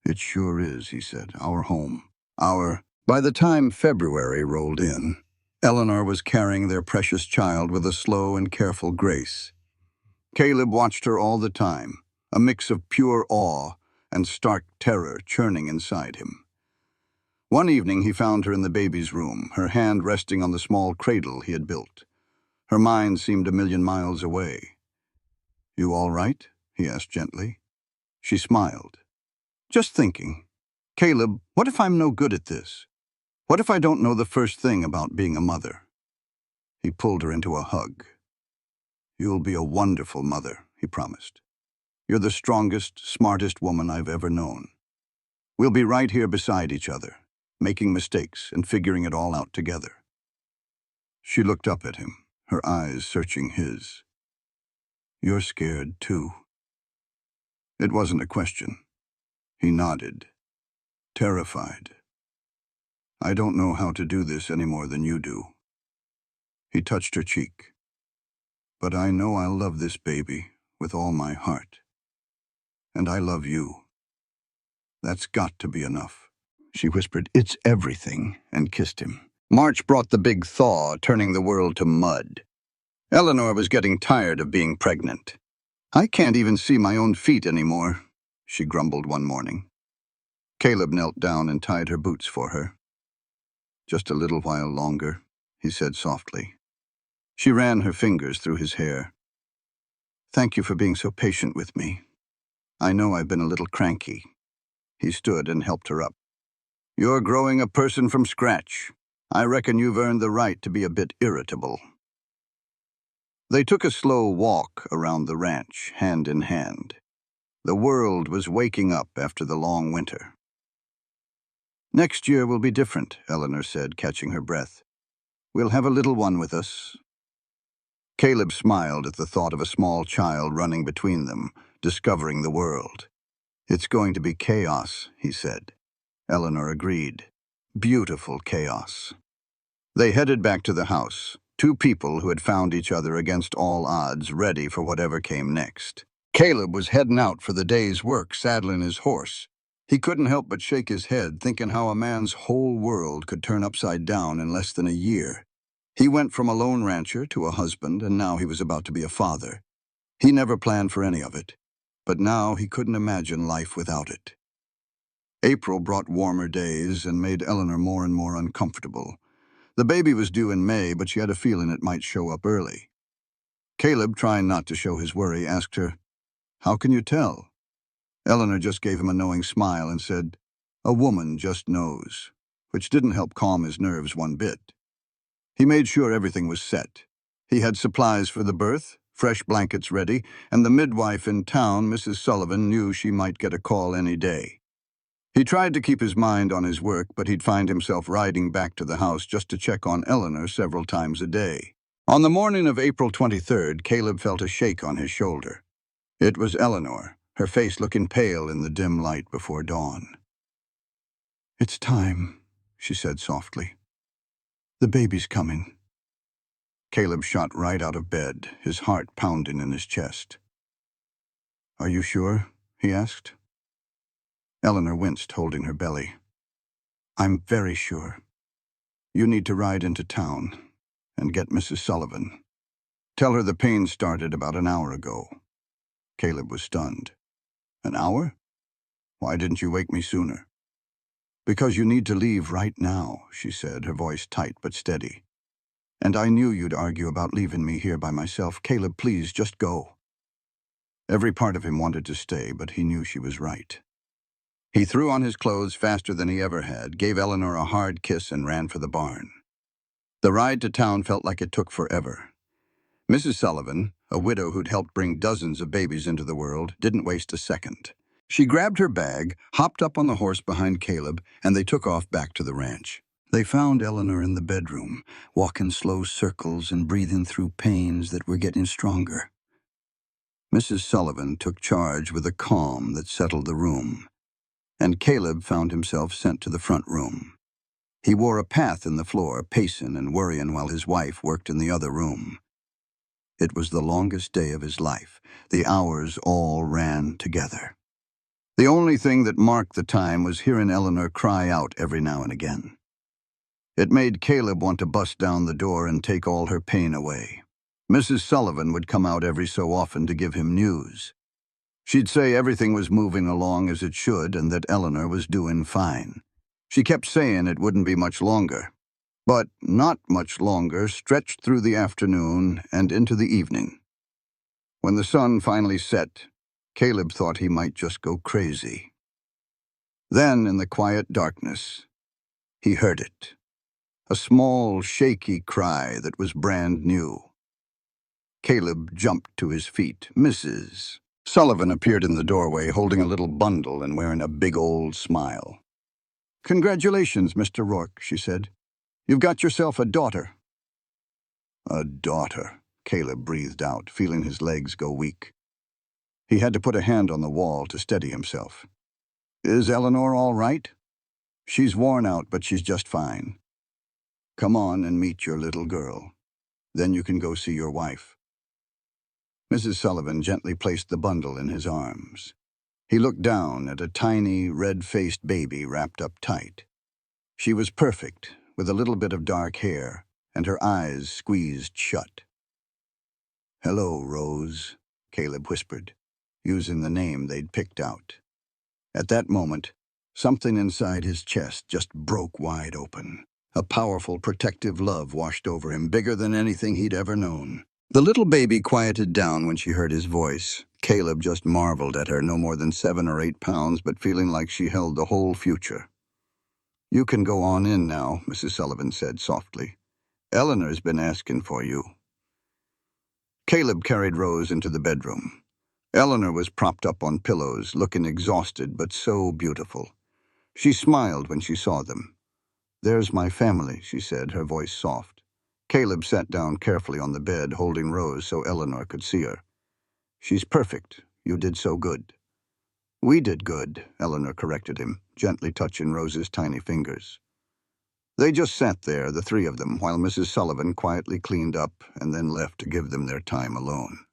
"It sure is," he said, "our home. Our—" By the time February rolled in, Eleanor was carrying their precious child with a slow and careful grace. Caleb watched her all the time, a mix of pure awe and stark terror churning inside him. One evening he found her in the baby's room, her hand resting on the small cradle he had built. Her mind seemed a million miles away. "You all right?" he asked gently. She smiled. "Just thinking. Caleb, what if I'm no good at this? What if I don't know the first thing about being a mother?" He pulled her into a hug. "You'll be a wonderful mother," he promised. "You're the strongest, smartest woman I've ever known. We'll be right here beside each other, making mistakes and figuring it all out together." She looked up at him, her eyes searching his. "You're scared, too?" It wasn't a question. He nodded. "Terrified. I don't know how to do this any more than you do." He touched her cheek. "But I know I'll love this baby with all my heart. And I love you. That's got to be enough." She whispered, "It's everything," and kissed him. March brought the big thaw, turning the world to mud. Eleanor was getting tired of being pregnant. "I can't even see my own feet anymore," she grumbled one morning. Caleb knelt down and tied her boots for her. "Just a little while longer," he said softly. She ran her fingers through his hair. "Thank you for being so patient with me. I know I've been a little cranky." He stood and helped her up. "You're growing a person from scratch. I reckon you've earned the right to be a bit irritable." They took a slow walk around the ranch, hand in hand. The world was waking up after the long winter. "Next year will be different," Eleanor said, catching her breath. "We'll have a little one with us." Caleb smiled at the thought of a small child running between them, discovering the world. "It's going to be chaos," he said. Eleanor agreed. Beautiful chaos. They headed back to the house, two people who had found each other against all odds, ready for whatever came next. Caleb was heading out for the day's work, saddling his horse. He couldn't help but shake his head, thinking how a man's whole world could turn upside down in less than a year. He went from a lone rancher to a husband, and now he was about to be a father. He never planned for any of it, but now he couldn't imagine life without it. April brought warmer days and made Eleanor more and more uncomfortable. The baby was due in May, but she had a feeling it might show up early. Caleb, trying not to show his worry, asked her, "How can you tell?" Eleanor just gave him a knowing smile and said, "A woman just knows," which didn't help calm his nerves one bit. He made sure everything was set. He had supplies for the birth, fresh blankets ready, and the midwife in town, Mrs. Sullivan, knew she might get a call any day. He tried to keep his mind on his work, but he'd find himself riding back to the house just to check on Eleanor several times a day. On the morning of April 23rd, Caleb felt a shake on his shoulder. It was Eleanor, her face looking pale in the dim light before dawn. "It's time," she said softly. "The baby's coming." Caleb shot right out of bed, his heart pounding in his chest. "Are you sure?" he asked. Eleanor winced, holding her belly. "I'm very sure. You need to ride into town and get Mrs. Sullivan. Tell her the pain started about an hour ago." Caleb was stunned. "An hour? Why didn't you wake me sooner?" "Because you need to leave right now," she said, her voice tight but steady. "And I knew you'd argue about leaving me here by myself. Caleb, please, just go." Every part of him wanted to stay, but he knew she was right. He threw on his clothes faster than he ever had, gave Eleanor a hard kiss, and ran for the barn. The ride to town felt like it took forever. Mrs. Sullivan, a widow who'd helped bring dozens of babies into the world, didn't waste a second. She grabbed her bag, hopped up on the horse behind Caleb, and they took off back to the ranch. They found Eleanor in the bedroom, walking slow circles and breathing through pains that were getting stronger. Mrs. Sullivan took charge with a calm that settled the room, and Caleb found himself sent to the front room. He wore a path in the floor, pacing and worrying while his wife worked in the other room. It was the longest day of his life. The hours all ran together. The only thing that marked the time was hearing Eleanor cry out every now and again. It made Caleb want to bust down the door and take all her pain away. Mrs. Sullivan would come out every so often to give him news. She'd say everything was moving along as it should and that Eleanor was doing fine. She kept saying it wouldn't be much longer. But not much longer stretched through the afternoon and into the evening. When the sun finally set, Caleb thought he might just go crazy. Then, in the quiet darkness, he heard it. A small, shaky cry that was brand new. Caleb jumped to his feet. Mrs. Sullivan appeared in the doorway, holding a little bundle and wearing a big old smile. "Congratulations, Mr. Rourke," she said. "You've got yourself a daughter." "A daughter," Caleb breathed out, feeling his legs go weak. He had to put a hand on the wall to steady himself. "Is Eleanor all right?" "She's worn out, but she's just fine. Come on and meet your little girl. Then you can go see your wife." Mrs. Sullivan gently placed the bundle in his arms. He looked down at a tiny, red-faced baby wrapped up tight. She was perfect, with a little bit of dark hair, and her eyes squeezed shut. "Hello, Rose," Caleb whispered, using the name they'd picked out. At that moment, Something inside his chest just broke wide open. A powerful, protective love washed over him, bigger than anything he'd ever known. The little baby quieted down when she heard his voice. Caleb just marveled at her, no more than 7 or 8 pounds, but feeling like she held the whole future. "You can go on in now," Mrs. Sullivan said softly. "Eleanor's been asking for you." Caleb carried Rose into the bedroom. Eleanor was propped up on pillows, looking exhausted but so beautiful. She smiled when she saw them. "There's my family," she said, her voice soft. Caleb sat down carefully on the bed, holding Rose so Eleanor could see her. "She's perfect. You did so good." "We did good," Eleanor corrected him, gently touching Rose's tiny fingers. They just sat there, the three of them, while Mrs. Sullivan quietly cleaned up and then left to give them their time alone.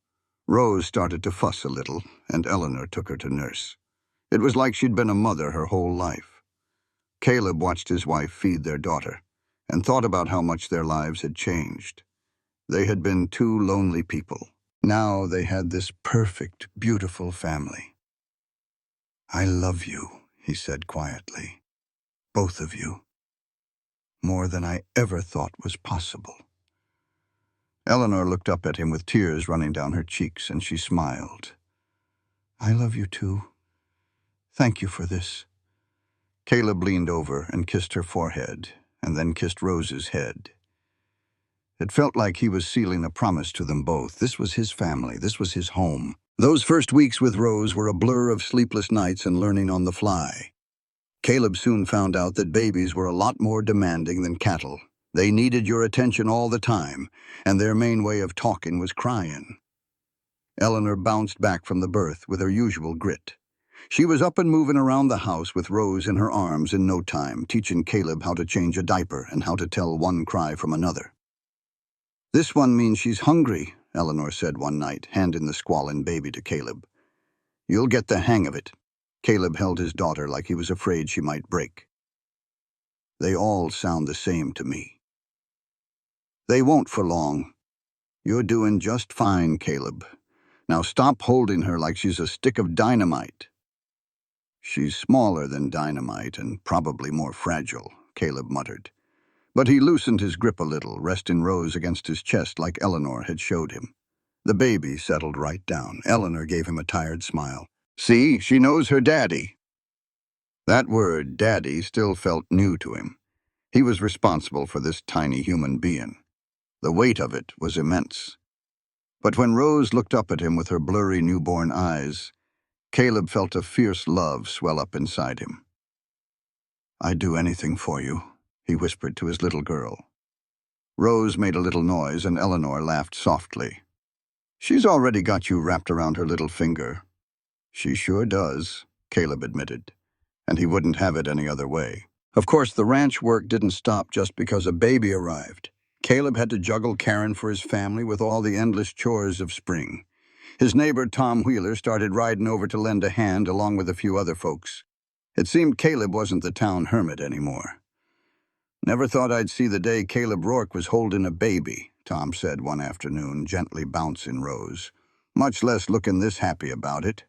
Rose started to fuss a little, and Eleanor took her to nurse. It was like she'd been a mother her whole life. Caleb watched his wife feed their daughter and thought about how much their lives had changed. They had been two lonely people. Now they had this perfect, beautiful family. "I love you," he said quietly. "Both of you. More than I ever thought was possible." Eleanor looked up at him with tears running down her cheeks, and she smiled. "I love you too. Thank you for this." Caleb leaned over and kissed her forehead, and then kissed Rose's head. It felt like he was sealing a promise to them both. This was his family. This was his home. Those first weeks with Rose were a blur of sleepless nights and learning on the fly. Caleb soon found out that babies were a lot more demanding than cattle. They needed your attention all the time, and their main way of talking was crying. Eleanor bounced back from the birth with her usual grit. She was up and moving around the house with Rose in her arms in no time, teaching Caleb how to change a diaper and how to tell one cry from another. "This one means she's hungry," Eleanor said one night, handing the squalling baby to Caleb. "You'll get the hang of it." Caleb held his daughter like he was afraid she might break. "They all sound the same to me." "They won't for long. You're doing just fine, Caleb. Now stop holding her like she's a stick of dynamite." "She's smaller than dynamite and probably more fragile," Caleb muttered. But he loosened his grip a little, resting Rose against his chest like Eleanor had showed him. The baby settled right down. Eleanor gave him a tired smile. "See, she knows her daddy." That word, daddy, still felt new to him. He was responsible for this tiny human being. The weight of it was immense. But when Rose looked up at him with her blurry newborn eyes, Caleb felt a fierce love swell up inside him. "I'd do anything for you," he whispered to his little girl. Rose made a little noise, and Eleanor laughed softly. "She's already got you wrapped around her little finger." "She sure does," Caleb admitted, and he wouldn't have it any other way. Of course, the ranch work didn't stop just because a baby arrived. Caleb had to juggle caring for his family with all the endless chores of spring. His neighbor, Tom Wheeler, started riding over to lend a hand along with a few other folks. It seemed Caleb wasn't the town hermit anymore. "Never thought I'd see the day Caleb Rourke was holding a baby," Tom said one afternoon, gently bouncing Rose. "Much less looking this happy about it."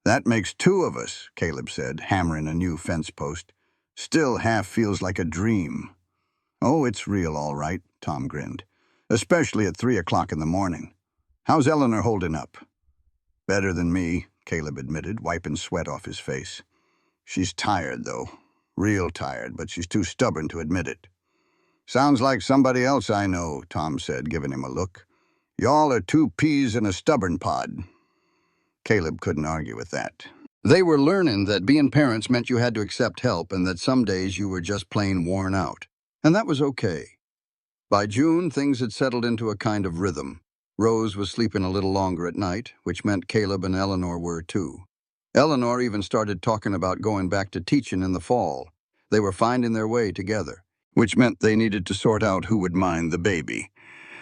"That makes 2 of us," Caleb said, hammering a new fence post. "Still half feels like a dream." "Oh, it's real, all right," Tom grinned. "Especially at 3 o'clock in the morning. How's Eleanor holding up?" "Better than me," Caleb admitted, wiping sweat off his face. "She's tired, though. Real tired, but she's too stubborn to admit it." "Sounds like somebody else I know," Tom said, giving him a look. "Y'all are 2 peas in a stubborn pod." Caleb couldn't argue with that. They were learning that being parents meant you had to accept help and that some days you were just plain worn out. And that was okay. By June, things had settled into a kind of rhythm. Rose was sleeping a little longer at night, which meant Caleb and Eleanor were too. Eleanor even started talking about going back to teaching in the fall. They were finding their way together, which meant they needed to sort out who would mind the baby.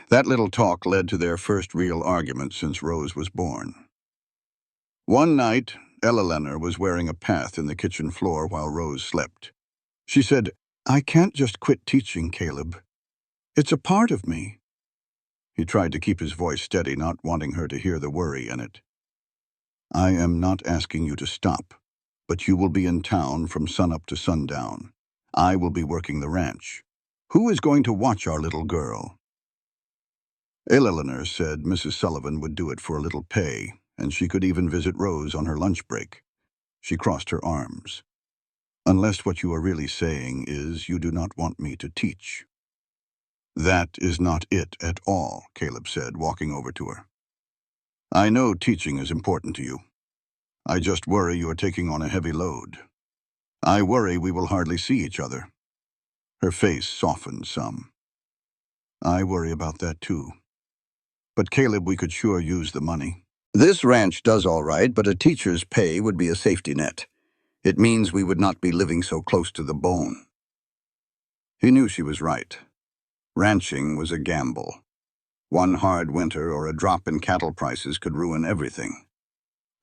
That little talk led to their first real argument since Rose was born. One night, Eleanor was wearing a path in the kitchen floor while Rose slept. She said, "I can't just quit teaching, Caleb. It's a part of me." He tried to keep his voice steady, not wanting her to hear the worry in it. "I am not asking you to stop. but you will be in town from sunup to sundown. I will be working the ranch. Who is going to watch our little girl?" Eleanor said Mrs. Sullivan would do it for a little pay, and she could even visit Rose on her lunch break. She crossed her arms. "Unless what you are really saying is you do not want me to teach." "That is not it at all," Caleb said, walking over to her. "I know teaching is important to you. I just worry you are taking on a heavy load. I worry we will hardly see each other." Her face softened some. "I worry about that too. But Caleb, we could sure use the money." "This ranch does all right, but a teacher's pay would be a safety net. It means we would not be living so close to the bone." He knew she was right. Ranching was a gamble. One hard winter or a drop in cattle prices could ruin everything.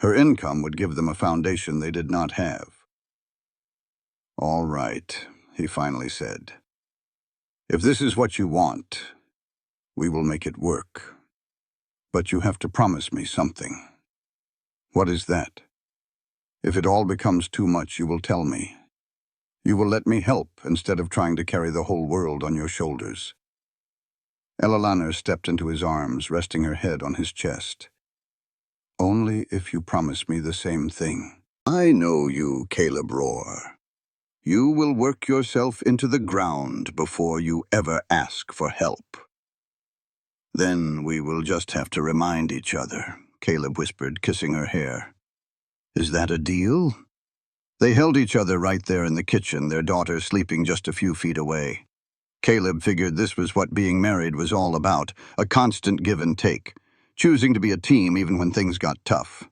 Her income would give them a foundation they did not have. "All right," he finally said. "If this is what you want, we will make it work. But you have to promise me something." "What is that?" "If it all becomes too much, you will tell me. You will let me help instead of trying to carry the whole world on your shoulders." Eleanor stepped into his arms, resting her head on his chest. "Only if you promise me the same thing." "I know you, Caleb Roar. You will work yourself into the ground before you ever ask for help." "Then we will just have to remind each other," Caleb whispered, kissing her hair. "Is that a deal?" They held each other right there in the kitchen, their daughter sleeping just a few feet away. Caleb figured this was what being married was all about, a constant give and take, choosing to be a team even when things got tough.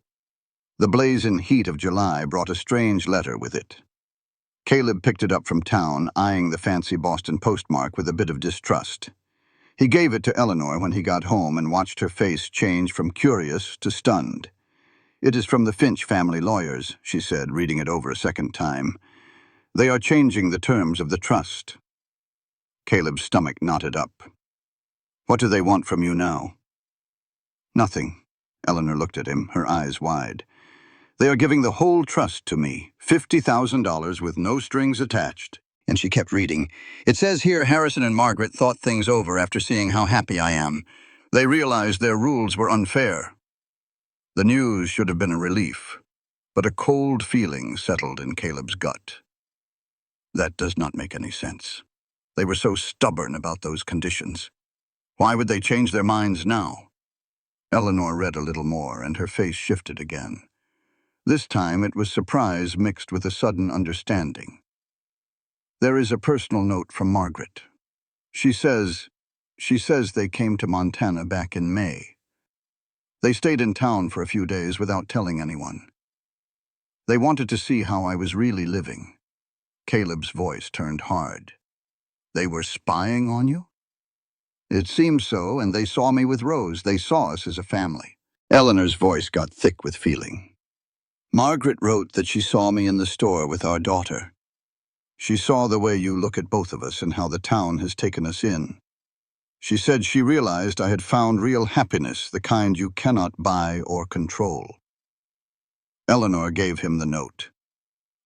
The blazing heat of July brought a strange letter with it. Caleb picked it up from town, eyeing the fancy Boston postmark with a bit of distrust. He gave it to Eleanor when he got home and watched her face change from curious to stunned. "It is from the Finch family lawyers," she said, reading it over a second time. "They are changing the terms of the trust." Caleb's stomach knotted up. "What do they want from you now?" "Nothing." Eleanor looked at him, her eyes wide. "They are giving the whole trust to me, $50,000 with no strings attached." And she kept reading. "It says here Harrison and Margaret thought things over after seeing how happy I am. They realized their rules were unfair." The news should have been a relief, but a cold feeling settled in Caleb's gut. That does not make any sense. They were so stubborn about those conditions. Why would they change their minds now? Eleanor read a little more, and her face shifted again. This time it was surprise mixed with a sudden understanding. "There is a personal note from Margaret. She says they came to Montana back in May. They stayed in town for a few days without telling anyone. They wanted to see how I was really living." Caleb's voice turned hard. "They were spying on you?" "It seems so, and they saw me with Rose. They saw us as a family." Eleanor's voice got thick with feeling. "Margaret wrote that she saw me in the store with our daughter. She saw the way you look at both of us and how the town has taken us in. She said she realized I had found real happiness, the kind you cannot buy or control." Eleanor gave him the note.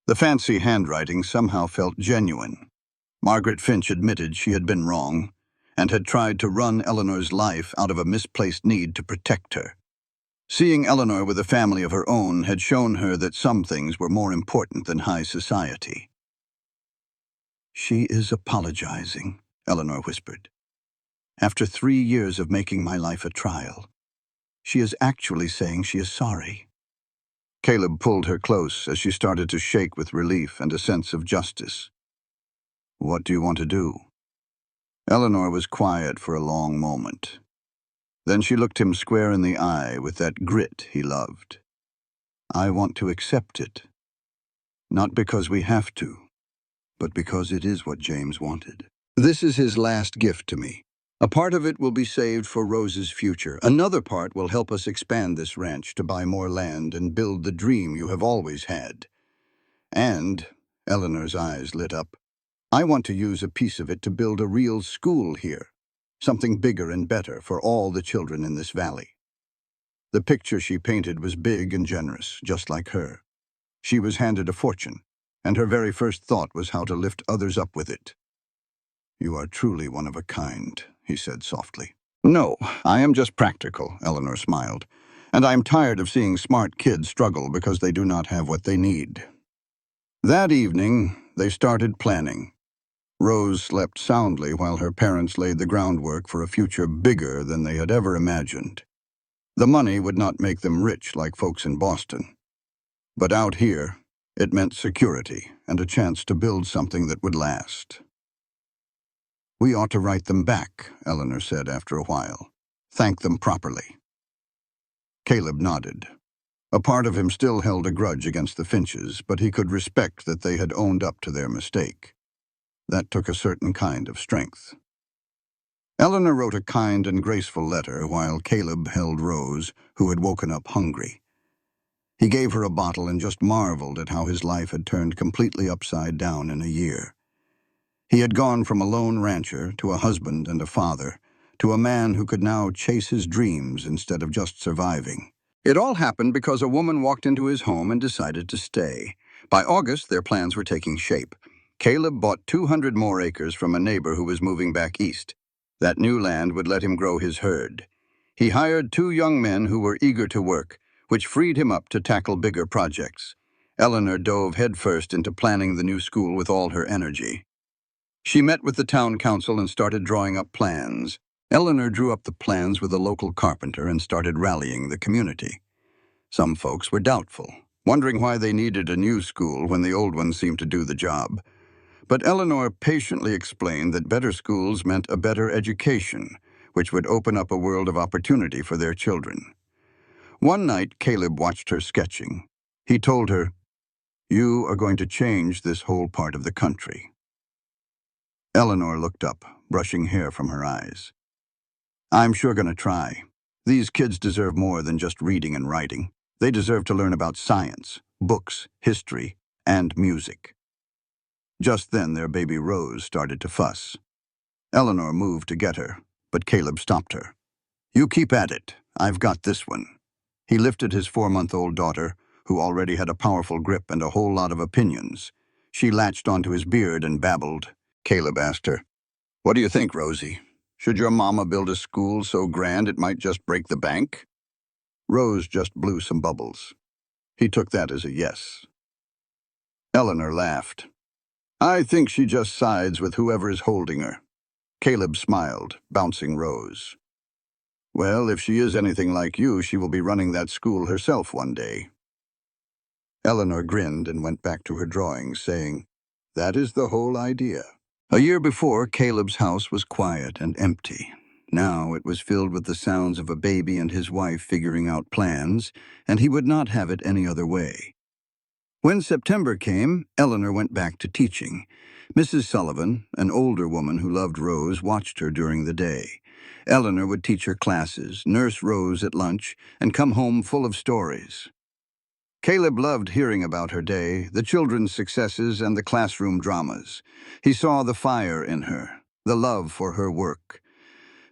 The fancy handwriting somehow felt genuine. Margaret Finch admitted she had been wrong and had tried to run Eleanor's life out of a misplaced need to protect her. Seeing Eleanor with a family of her own had shown her that some things were more important than high society. "She is apologizing," Eleanor whispered. "After 3 years of making my life a trial, she is actually saying she is sorry." Caleb pulled her close as she started to shake with relief and a sense of justice. "What do you want to do?" Eleanor was quiet for a long moment. Then she looked him square in the eye with that grit he loved. "I want to accept it. Not because we have to, but because it is what James wanted. This is his last gift to me. A part of it will be saved for Rose's future. Another part will help us expand this ranch to buy more land and build the dream you have always had. And," Eleanor's eyes lit up, "I want to use a piece of it to build a real school here. Something bigger and better for all the children in this valley." The picture she painted was big and generous, just like her. She was handed a fortune, and her very first thought was how to lift others up with it. "You are truly one of a kind," he said softly. "No, I am just practical," Eleanor smiled. "And I am tired of seeing smart kids struggle because they do not have what they need." That evening, they started planning. Rose slept soundly while her parents laid the groundwork for a future bigger than they had ever imagined. The money would not make them rich like folks in Boston. But out here, it meant security and a chance to build something that would last. "We ought to write them back," Eleanor said after a while. "Thank them properly." Caleb nodded. A part of him still held a grudge against the Finches, but he could respect that they had owned up to their mistake. That took a certain kind of strength. Eleanor wrote a kind and graceful letter while Caleb held Rose, who had woken up hungry. He gave her a bottle and just marveled at how his life had turned completely upside down in a year. He had gone from a lone rancher to a husband and a father, to a man who could now chase his dreams instead of just surviving. It all happened because a woman walked into his home and decided to stay. By August, their plans were taking shape. Caleb bought 200 more acres from a neighbor who was moving back east. That new land would let him grow his herd. He hired 2 young men who were eager to work, which freed him up to tackle bigger projects. Eleanor dove headfirst into planning the new school with all her energy. She met with the town council and started drawing up plans. Eleanor drew up the plans with a local carpenter and started rallying the community. Some folks were doubtful, wondering why they needed a new school when the old one seemed to do the job. But Eleanor patiently explained that better schools meant a better education, which would open up a world of opportunity for their children. One night, Caleb watched her sketching. He told her, "You are going to change this whole part of the country." Eleanor looked up, brushing hair from her eyes. "I'm sure going to try. These kids deserve more than just reading and writing. They deserve to learn about science, books, history, and music." Just then, their baby Rose started to fuss. Eleanor moved to get her, but Caleb stopped her. "You keep at it. I've got this one." He lifted his 4-month-old daughter, who already had a powerful grip and a whole lot of opinions. She latched onto his beard and babbled. Caleb asked her, "What do you think, Rosie? Should your mama build a school so grand it might just break the bank?" Rose just blew some bubbles. He took that as a yes. Eleanor laughed. "I think she just sides with whoever is holding her." Caleb smiled, bouncing Rose. "Well, if she is anything like you, she will be running that school herself one day." Eleanor grinned and went back to her drawings, saying, "That is the whole idea." A year before, Caleb's house was quiet and empty. Now it was filled with the sounds of a baby and his wife figuring out plans, and he would not have it any other way. When September came, Eleanor went back to teaching. Mrs. Sullivan, an older woman who loved Rose, watched her during the day. Eleanor would teach her classes, nurse Rose at lunch, and come home full of stories. Caleb loved hearing about her day, the children's successes, and the classroom dramas. He saw the fire in her, the love for her work.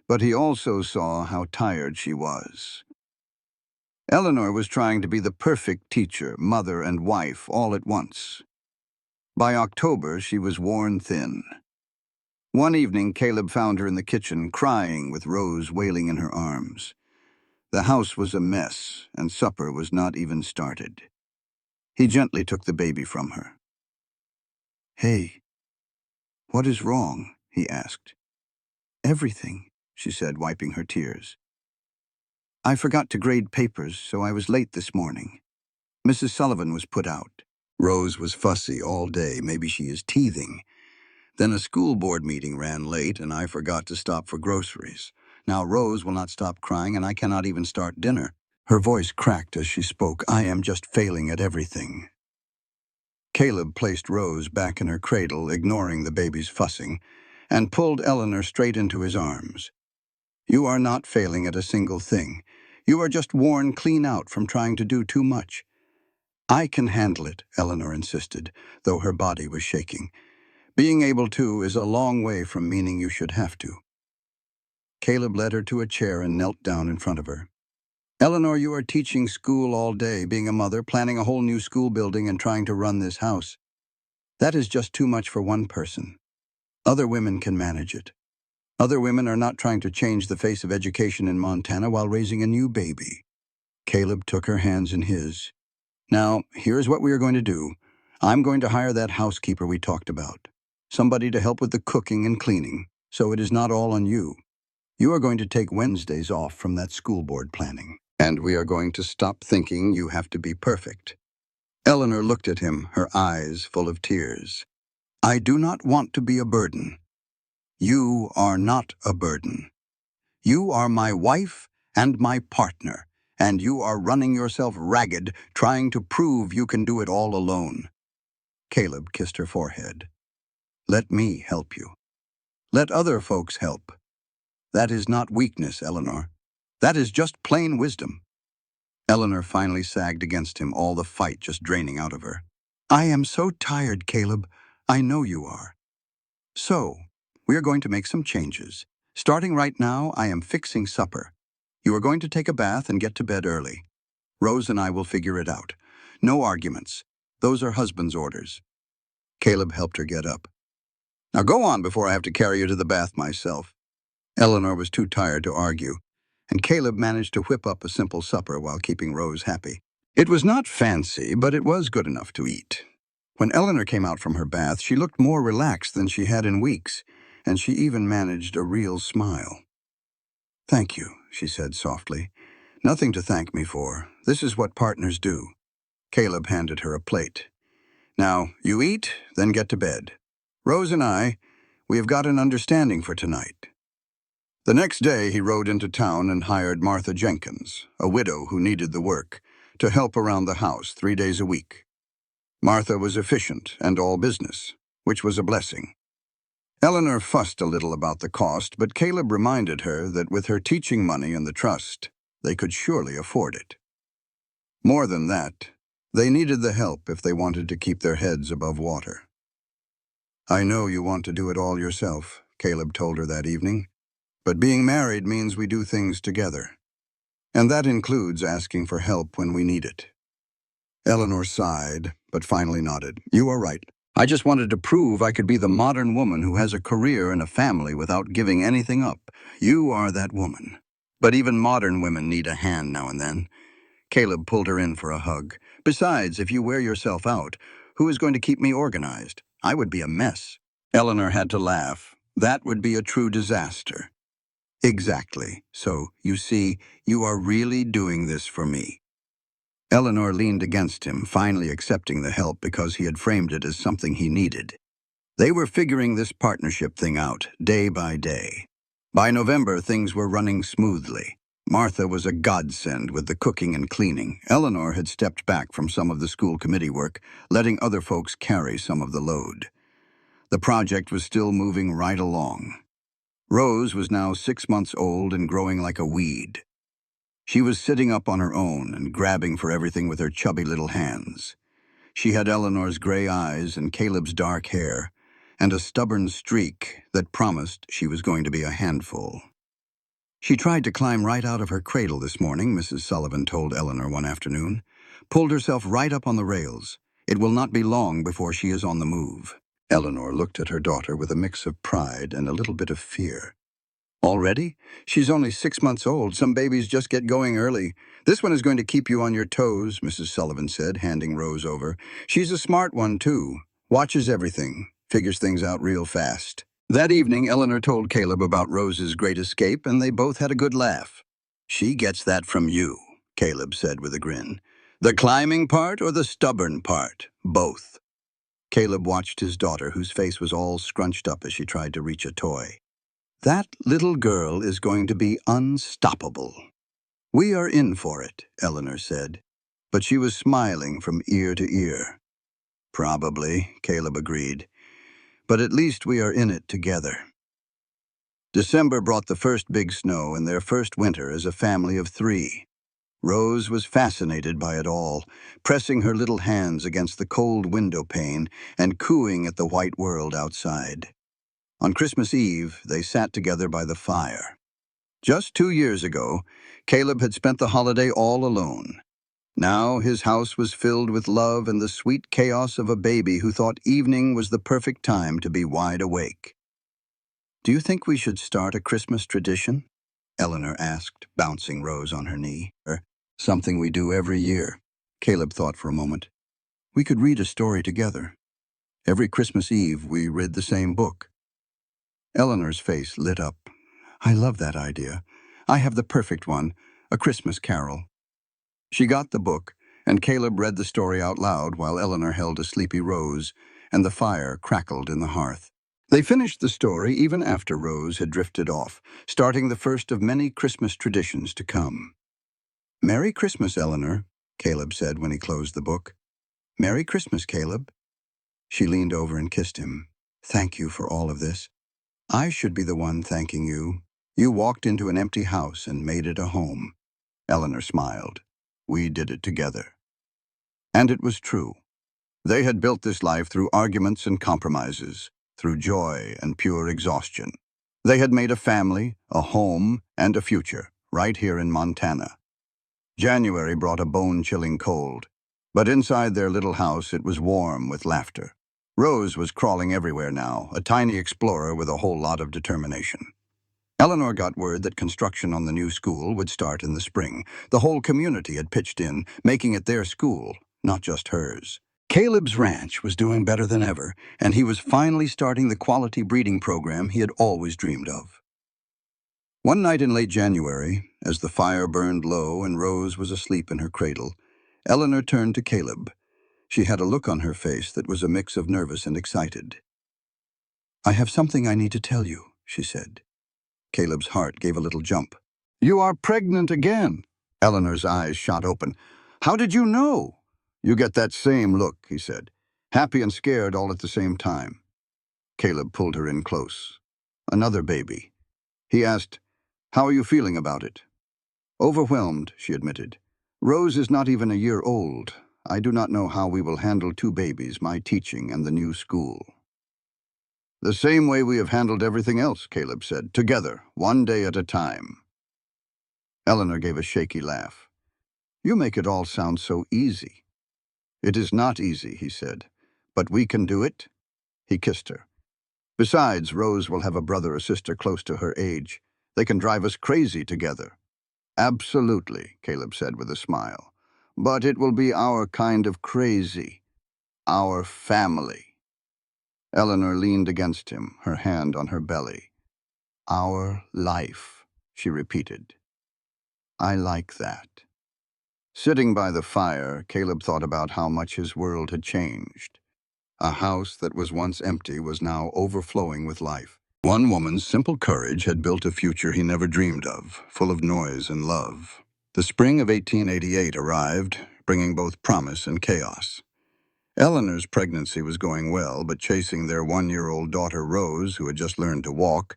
But he also saw how tired she was. Eleanor was trying to be the perfect teacher, mother, and wife all at once. By October, she was worn thin. One evening, Caleb found her in the kitchen, crying with Rose wailing in her arms. The house was a mess, and supper was not even started. He gently took the baby from her. "Hey, what is wrong?" he asked. "Everything," she said, wiping her tears. "I forgot to grade papers, so I was late this morning. Mrs. Sullivan was put out." Rose was fussy all day. Maybe she is teething. Then a school board meeting ran late, and I forgot to stop for groceries. Now Rose will not stop crying, and I cannot even start dinner. Her voice cracked as she spoke. "I am just failing at everything." Caleb placed Rose back in her cradle, ignoring the baby's fussing, and pulled Eleanor straight into his arms. "You are not failing at a single thing. You are just worn clean out from trying to do too much." "I can handle it," Eleanor insisted, though her body was shaking. "Being able to is a long way from meaning you should have to." Caleb led her to a chair and knelt down in front of her. Eleanor, you are teaching school all day, being a mother, planning a whole new school building, and trying to run this house. That is just too much for one person. Other women can manage it. Other women are not trying to change the face of education in Montana while raising a new baby. Caleb took her hands in his. Now, here's what we are going to do. I'm going to hire that housekeeper we talked about. Somebody to help with the cooking and cleaning, so it is not all on you. You are going to take Wednesdays off from that school board planning. And we are going to stop thinking you have to be perfect. Eleanor looked at him, her eyes full of tears. I do not want to be a burden. You are not a burden. You are my wife and my partner, and you are running yourself ragged trying to prove you can do it all alone. Caleb kissed her forehead. Let me help you. Let other folks help. That is not weakness, Eleanor. That is just plain wisdom. Eleanor finally sagged against him, all the fight just draining out of her. I am so tired, Caleb. I know you are. So, we are going to make some changes. Starting right now, I am fixing supper. You are going to take a bath and get to bed early. Rose and I will figure it out. No arguments. Those are husband's orders. Caleb helped her get up. Now go on before I have to carry you to the bath myself. Eleanor was too tired to argue, and Caleb managed to whip up a simple supper while keeping Rose happy. It was not fancy, but it was good enough to eat. When Eleanor came out from her bath, she looked more relaxed than she had in weeks, and she even managed a real smile. Thank you, she said softly. Nothing to thank me for. This is what partners do. Caleb handed her a plate. Now, you eat, then get to bed. Rose and we have got an understanding for tonight. The next day, he rode into town and hired Martha Jenkins, a widow who needed the work, to help around the house 3 days a week. Martha was efficient and all business, which was a blessing. Eleanor fussed a little about the cost, but Caleb reminded her that with her teaching money and the trust, they could surely afford it. More than that, they needed the help if they wanted to keep their heads above water. I know you want to do it all yourself, Caleb told her that evening, but being married means we do things together. And that includes asking for help when we need it. Eleanor sighed, but finally nodded. You are right. I just wanted to prove I could be the modern woman who has a career and a family without giving anything up. You are that woman. But even modern women need a hand now and then. Caleb pulled her in for a hug. Besides, if you wear yourself out, who is going to keep me organized? I would be a mess. Eleanor had to laugh. That would be a true disaster. Exactly. So, you see, you are really doing this for me. Eleanor leaned against him, finally accepting the help because he had framed it as something he needed. They were figuring this partnership thing out, day by day. By November, things were running smoothly. Martha was a godsend with the cooking and cleaning. Eleanor had stepped back from some of the school committee work, letting other folks carry some of the load. The project was still moving right along. Rose was now 6 months old and growing like a weed. She was sitting up on her own and grabbing for everything with her chubby little hands. She had Eleanor's gray eyes and Caleb's dark hair, and a stubborn streak that promised she was going to be a handful. She tried to climb right out of her cradle this morning, Mrs. Sullivan told Eleanor one afternoon. Pulled herself right up on the rails. It will not be long before she is on the move. Eleanor looked at her daughter with a mix of pride and a little bit of fear. Already? She's only 6 months old. Some babies just get going early. This one is going to keep you on your toes, Mrs. Sullivan said, handing Rose over. She's a smart one, too. Watches everything. Figures things out real fast. That evening, Eleanor told Caleb about Rose's great escape, and they both had a good laugh. She gets that from you, Caleb said with a grin. The climbing part or the stubborn part? Both. Caleb watched his daughter, whose face was all scrunched up as she tried to reach a toy. That little girl is going to be unstoppable. We are in for it, Eleanor said, but she was smiling from ear to ear. Probably, Caleb agreed, but at least we are in it together. December brought the first big snow and their first winter as a family of 3. Rose was fascinated by it all, pressing her little hands against the cold window pane and cooing at the white world outside. On Christmas Eve, they sat together by the fire. Just 2 years ago, Caleb had spent the holiday all alone. Now his house was filled with love and the sweet chaos of a baby who thought evening was the perfect time to be wide awake. "Do you think we should start a Christmas tradition?" Eleanor asked, bouncing Rose on her knee. "Something we do every year." Caleb thought for a moment. "We could read a story together. Every Christmas Eve, we read the same book." Eleanor's face lit up. "I love that idea. I have the perfect one, A Christmas Carol." She got the book, and Caleb read the story out loud while Eleanor held a sleepy Rose, and the fire crackled in the hearth. They finished the story even after Rose had drifted off, starting the first of many Christmas traditions to come. "Merry Christmas, Eleanor," Caleb said when he closed the book. "Merry Christmas, Caleb." She leaned over and kissed him. "Thank you for all of this. I should be the one thanking you. You walked into an empty house and made it a home." Eleanor smiled. "We did it together." And it was true. They had built this life through arguments and compromises, through joy and pure exhaustion. They had made a family, a home, and a future, right here in Montana. January brought a bone-chilling cold, but inside their little house it was warm with laughter. Rose was crawling everywhere now, a tiny explorer with a whole lot of determination. Eleanor got word that construction on the new school would start in the spring. The whole community had pitched in, making it their school, not just hers. Caleb's ranch was doing better than ever, and he was finally starting the quality breeding program he had always dreamed of. One night in late January, as the fire burned low and Rose was asleep in her cradle, Eleanor turned to Caleb. She had a look on her face that was a mix of nervous and excited. "I have something I need to tell you," she said. Caleb's heart gave a little jump. "You are pregnant again." Eleanor's eyes shot open. "How did you know?" "You get that same look," he said. "Happy and scared all at the same time." Caleb pulled her in close. "Another baby." He asked, "How are you feeling about it?" "Overwhelmed," she admitted. "Rose is not even a year old. I do not know how we will handle two babies, my teaching and the new school." "The same way we have handled everything else," Caleb said, "together, one day at a time." Eleanor gave a shaky laugh. "You make it all sound so easy." "It is not easy," he said, "but we can do it." He kissed her. "Besides, Rose will have a brother or sister close to her age. They can drive us crazy together." "Absolutely," Caleb said with a smile. "But it will be our kind of crazy. Our family." Eleanor leaned against him, her hand on her belly. "Our life," she repeated. "I like that." Sitting by the fire, Caleb thought about how much his world had changed. A house that was once empty was now overflowing with life. One woman's simple courage had built a future he never dreamed of, full of noise and love. The spring of 1888 arrived, bringing both promise and chaos. Eleanor's pregnancy was going well, but chasing their 1-year-old daughter Rose, who had just learned to walk,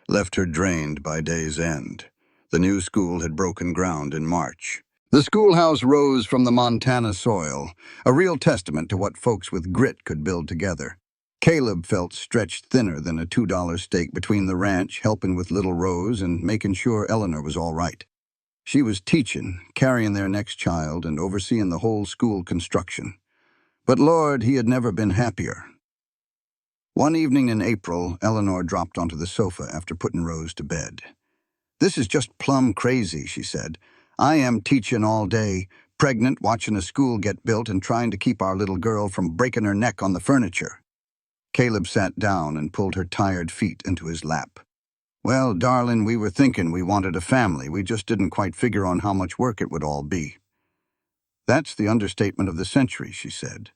left her drained by day's end. The new school had broken ground in March. The schoolhouse rose from the Montana soil, a real testament to what folks with grit could build together. Caleb felt stretched thinner than a $2 steak between the ranch, helping with little Rose and making sure Eleanor was all right. She was teaching, carrying their next child, and overseeing the whole school construction. But Lord, he had never been happier. One evening in April, Eleanor dropped onto the sofa after putting Rose to bed. "This is just plumb crazy," she said. "I am teaching all day, pregnant, watching a school get built, and trying to keep our little girl from breaking her neck on the furniture." Caleb sat down and pulled her tired feet into his lap. "Well, darling, we were thinking we wanted a family. We just didn't quite figure on how much work it would all be." "That's the understatement of the century," she said.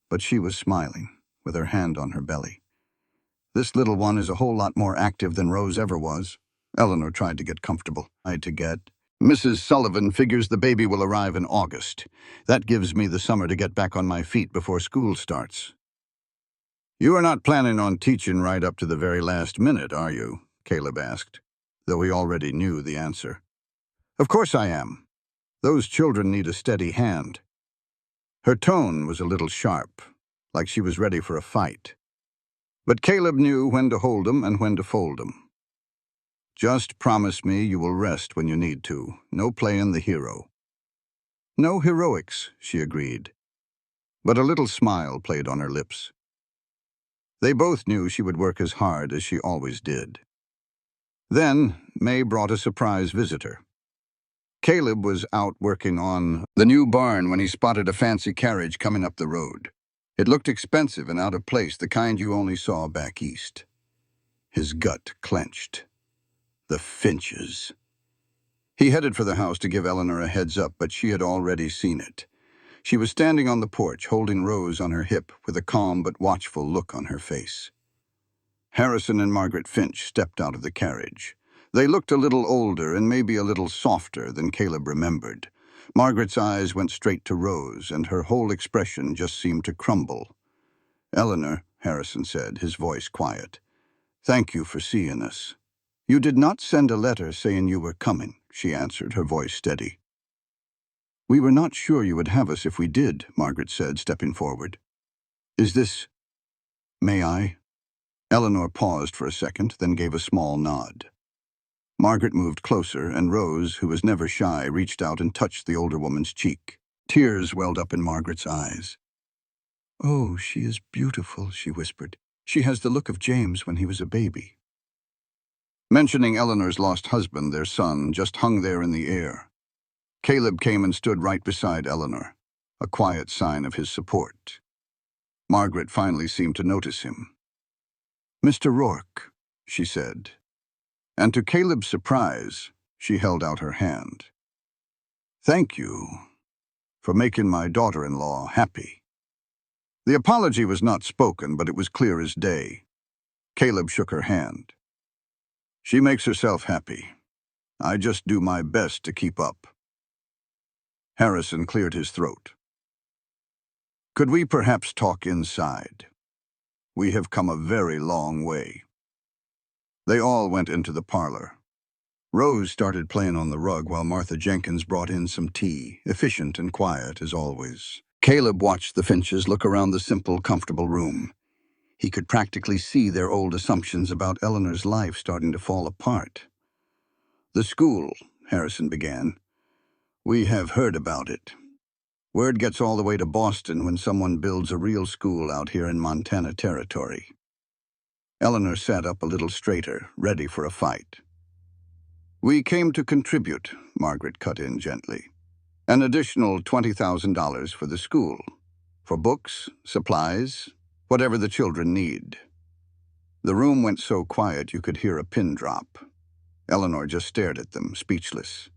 But she was smiling, with her hand on her belly. "This little one is a whole lot more active than Rose ever was." Eleanor tried to get comfortable. "Mrs. Sullivan figures the baby will arrive in August. That gives me the summer to get back on my feet before school starts." "You are not planning on teaching right up to the very last minute, are you?" Caleb asked, though he already knew the answer. "Of course I am. Those children need a steady hand." Her tone was a little sharp, like she was ready for a fight. But Caleb knew when to hold 'em and when to fold 'em. Just promise me you will rest when you need to. No playing the hero. No heroics, she agreed. But a little smile played on her lips. They both knew she would work as hard as she always did. Then, May brought a surprise visitor. Caleb was out working on the new barn when he spotted a fancy carriage coming up the road. It looked expensive and out of place, the kind you only saw back east. His gut clenched. The Finches. He headed for the house to give Eleanor a heads up, but she had already seen it. She was standing on the porch, holding Rose on her hip, with a calm but watchful look on her face. Harrison and Margaret Finch stepped out of the carriage. They looked a little older and maybe a little softer than Caleb remembered. Margaret's eyes went straight to Rose, and her whole expression just seemed to crumble. "Eleanor," Harrison said, his voice quiet, "thank you for seeing us." "You did not send a letter saying you were coming," she answered, her voice steady. "We were not sure you would have us if we did," Margaret said, stepping forward. "Is this... may I?" Eleanor paused for a second, then gave a small nod. Margaret moved closer, and Rose, who was never shy, reached out and touched the older woman's cheek. Tears welled up in Margaret's eyes. "Oh, she is beautiful," she whispered. "She has the look of James when he was a baby." Mentioning Eleanor's lost husband, their son, just hung there in the air. Caleb came and stood right beside Eleanor, a quiet sign of his support. Margaret finally seemed to notice him. "Mr. Rourke," she said. And to Caleb's surprise, she held out her hand. "Thank you for making my daughter-in-law happy." The apology was not spoken, but it was clear as day. Caleb shook her hand. "She makes herself happy. I just do my best to keep up." Harrison cleared his throat. "Could we perhaps talk inside? We have come a very long way." They all went into the parlor. Rose started playing on the rug while Martha Jenkins brought in some tea, efficient and quiet as always. Caleb watched the Finches look around the simple, comfortable room. He could practically see their old assumptions about Eleanor's life starting to fall apart. "The school," Harrison began. "We have heard about it. Word gets all the way to Boston when someone builds a real school out here in Montana territory." Eleanor sat up a little straighter, ready for a fight. "We came to contribute," Margaret cut in gently. "An additional $20,000 for the school. For books, supplies, whatever the children need." The room went so quiet you could hear a pin drop. Eleanor just stared at them, speechless.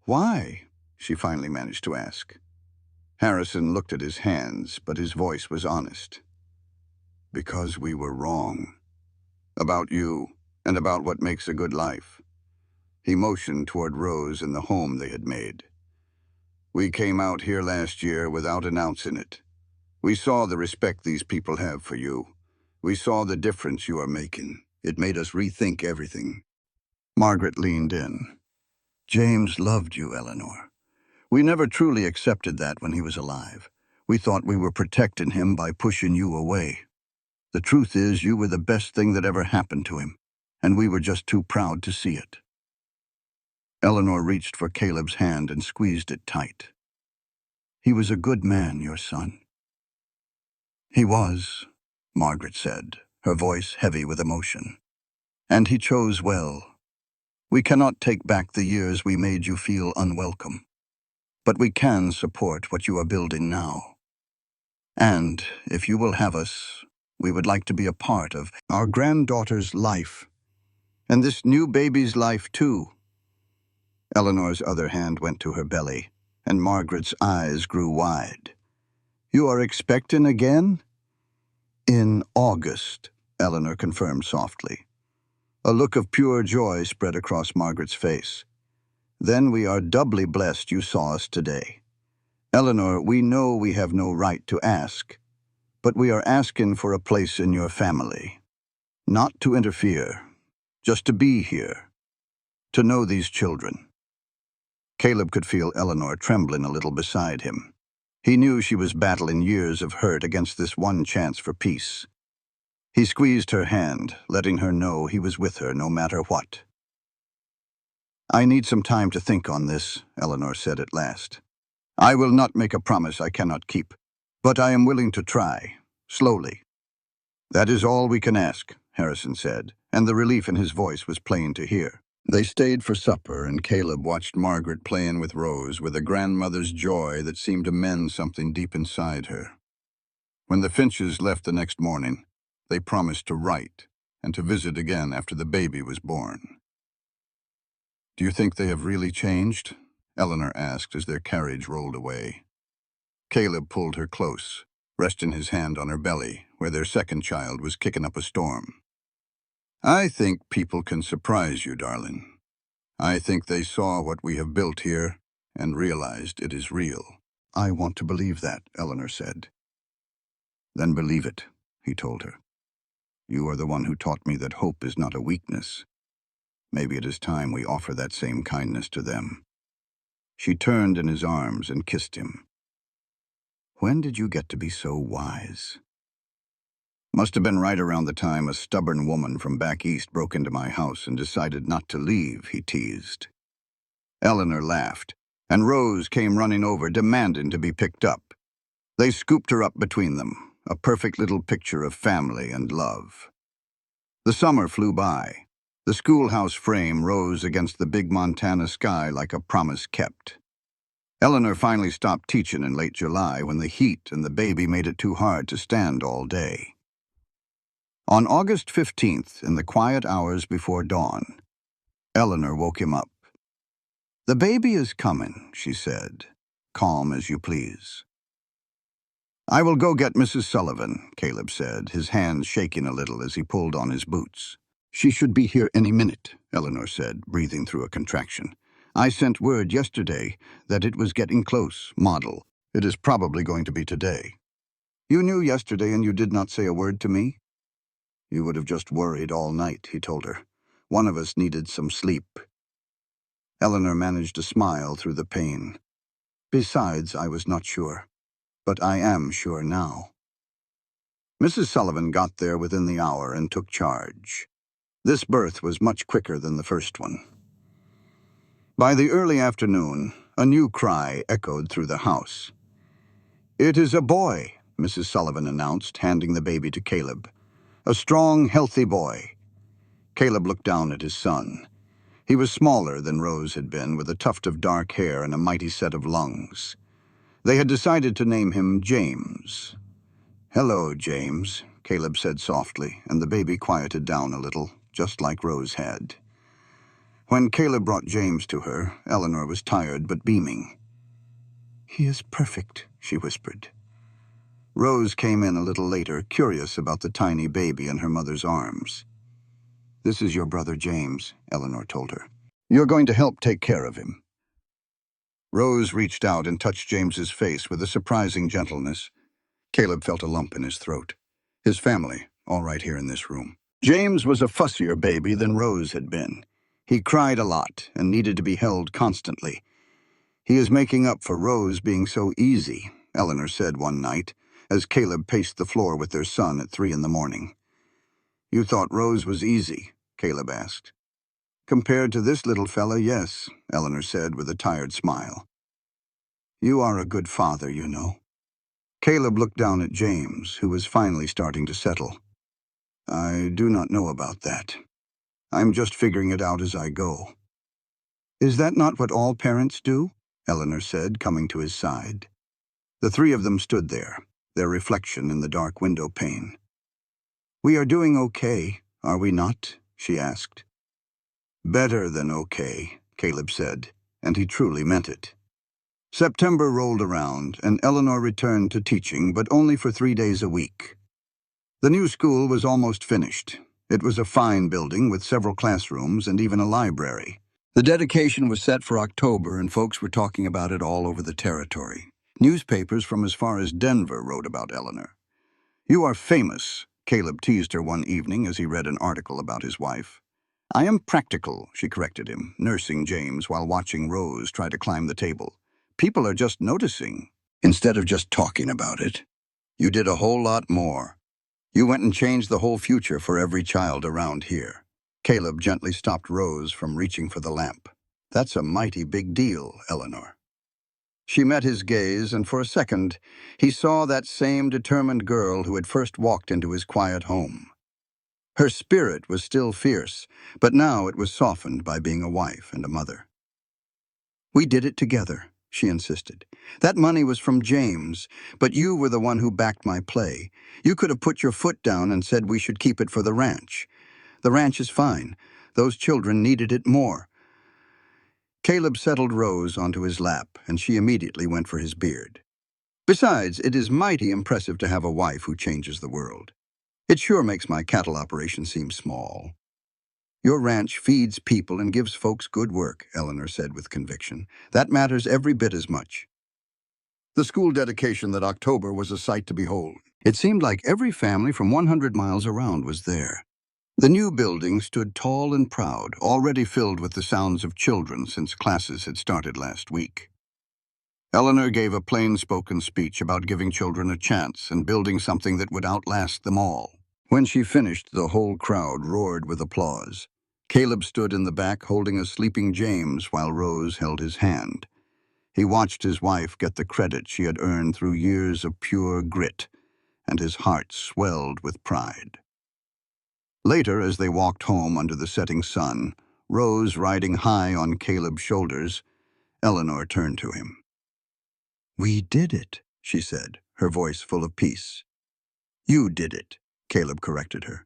"Why?" she finally managed to ask. Harrison looked at his hands, but his voice was honest. "Because we were wrong. About you, and about what makes a good life." He motioned toward Rose and the home they had made. "We came out here last year without announcing it. We saw the respect these people have for you. We saw the difference you are making. It made us rethink everything." Margaret leaned in. "James loved you, Eleanor. We never truly accepted that when he was alive. We thought we were protecting him by pushing you away. The truth is, you were the best thing that ever happened to him, and we were just too proud to see it." Eleanor reached for Caleb's hand and squeezed it tight. "He was a good man, your son." "He was," Margaret said, her voice heavy with emotion. "And he chose well. We cannot take back the years we made you feel unwelcome, but we can support what you are building now. And, if you will have us, we would like to be a part of our granddaughter's life, and this new baby's life too." Eleanor's other hand went to her belly, and Margaret's eyes grew wide. "You are expecting again?" "In August," Eleanor confirmed softly. A look of pure joy spread across Margaret's face. "Then we are doubly blessed you saw us today. Eleanor, we know we have no right to ask, but we are asking for a place in your family. Not to interfere, just to be here, to know these children." Caleb could feel Eleanor trembling a little beside him. He knew she was battling years of hurt against this one chance for peace. He squeezed her hand, letting her know he was with her no matter what. "I need some time to think on this," Eleanor said at last. "I will not make a promise I cannot keep, but I am willing to try, slowly." "That is all we can ask," Harrison said, and the relief in his voice was plain to hear. They stayed for supper, and Caleb watched Margaret playing with Rose with a grandmother's joy that seemed to mend something deep inside her. When the Finches left the next morning, they promised to write and to visit again after the baby was born. "Do you think they have really changed?" Eleanor asked as their carriage rolled away. Caleb pulled her close, resting his hand on her belly, where their second child was kicking up a storm. "I think people can surprise you, darling. I think they saw what we have built here and realized it is real." "I want to believe that," Eleanor said. "Then believe it," he told her. "You are the one who taught me that hope is not a weakness. Maybe it is time we offer that same kindness to them." She turned in his arms and kissed him. "When did you get to be so wise?" "Must have been right around the time a stubborn woman from back east broke into my house and decided not to leave," he teased. Eleanor laughed, and Rose came running over, demanding to be picked up. They scooped her up between them, a perfect little picture of family and love. The summer flew by. The schoolhouse frame rose against the big Montana sky like a promise kept. Eleanor finally stopped teaching in late July when the heat and the baby made it too hard to stand all day. On August 15th, in the quiet hours before dawn, Eleanor woke him up. "The baby is coming," she said, calm as you please. "I will go get Mrs. Sullivan," Caleb said, his hands shaking a little as he pulled on his boots. "She should be here any minute," Eleanor said, breathing through a contraction. "I sent word yesterday that it was getting close, model. It is probably going to be today." "You knew yesterday and you did not say a word to me?" "You would have just worried all night," he told her. "One of us needed some sleep." Eleanor managed to smile through the pain. "Besides, I was not sure. But I am sure now." Mrs. Sullivan got there within the hour and took charge. This birth was much quicker than the first one. By the early afternoon, a new cry echoed through the house. "It is a boy," Mrs. Sullivan announced, handing the baby to Caleb. "A strong, healthy boy." Caleb looked down at his son. He was smaller than Rose had been, with a tuft of dark hair and a mighty set of lungs. They had decided to name him James. "Hello, James," Caleb said softly, and the baby quieted down a little, just like Rose had. When Caleb brought James to her, Eleanor was tired but beaming. "He is perfect," she whispered. Rose came in a little later, curious about the tiny baby in her mother's arms. "This is your brother James," Eleanor told her. "You're going to help take care of him." Rose reached out and touched James's face with a surprising gentleness. Caleb felt a lump in his throat. His family, all right here in this room. James was a fussier baby than Rose had been. He cried a lot and needed to be held constantly. "He is making up for Rose being so easy," Eleanor said one night, as Caleb paced the floor with their son at 3 in the morning. "You thought Rose was easy?" Caleb asked. "Compared to this little fella, yes," Eleanor said with a tired smile. "You are a good father, you know." Caleb looked down at James, who was finally starting to settle. "I do not know about that. I'm just figuring it out as I go." "Is that not what all parents do?" Eleanor said, coming to his side. The three of them stood there, their reflection in the dark window pane. "We are doing okay, are we not?" she asked. "Better than okay," Caleb said, and he truly meant it. September rolled around, and Eleanor returned to teaching, but only for 3 days a week. The new school was almost finished. It was a fine building with several classrooms and even a library. The dedication was set for October, and folks were talking about it all over the territory. Newspapers from as far as Denver wrote about Eleanor. "You are famous," Caleb teased her one evening as he read an article about his wife. "I am practical," she corrected him, nursing James while watching Rose try to climb the table. "People are just noticing, instead of just talking about it. You did a whole lot more." You went and changed the whole future for every child around here. Caleb gently stopped Rose from reaching for the lamp. That's a mighty big deal, Eleanor. She met his gaze, and for a second, he saw that same determined girl who had first walked into his quiet home. Her spirit was still fierce, but now it was softened by being a wife and a mother. We did it together, she insisted. That money was from James, but you were the one who backed my play. You could have put your foot down and said we should keep it for the ranch. The ranch is fine. Those children needed it more. Caleb settled Rose onto his lap, and she immediately went for his beard. Besides, it is mighty impressive to have a wife who changes the world. It sure makes my cattle operation seem small. Your ranch feeds people and gives folks good work, Eleanor said with conviction. That matters every bit as much. The school dedication that October was a sight to behold. It seemed like every family from 100 miles around was there. The new building stood tall and proud, already filled with the sounds of children since classes had started last week. Eleanor gave a plain-spoken speech about giving children a chance and building something that would outlast them all. When she finished, the whole crowd roared with applause. Caleb stood in the back holding a sleeping James while Rose held his hand. He watched his wife get the credit she had earned through years of pure grit, and his heart swelled with pride. Later, as they walked home under the setting sun, Rose riding high on Caleb's shoulders, Eleanor turned to him. "We did it," she said, her voice full of peace. "You did it," Caleb corrected her.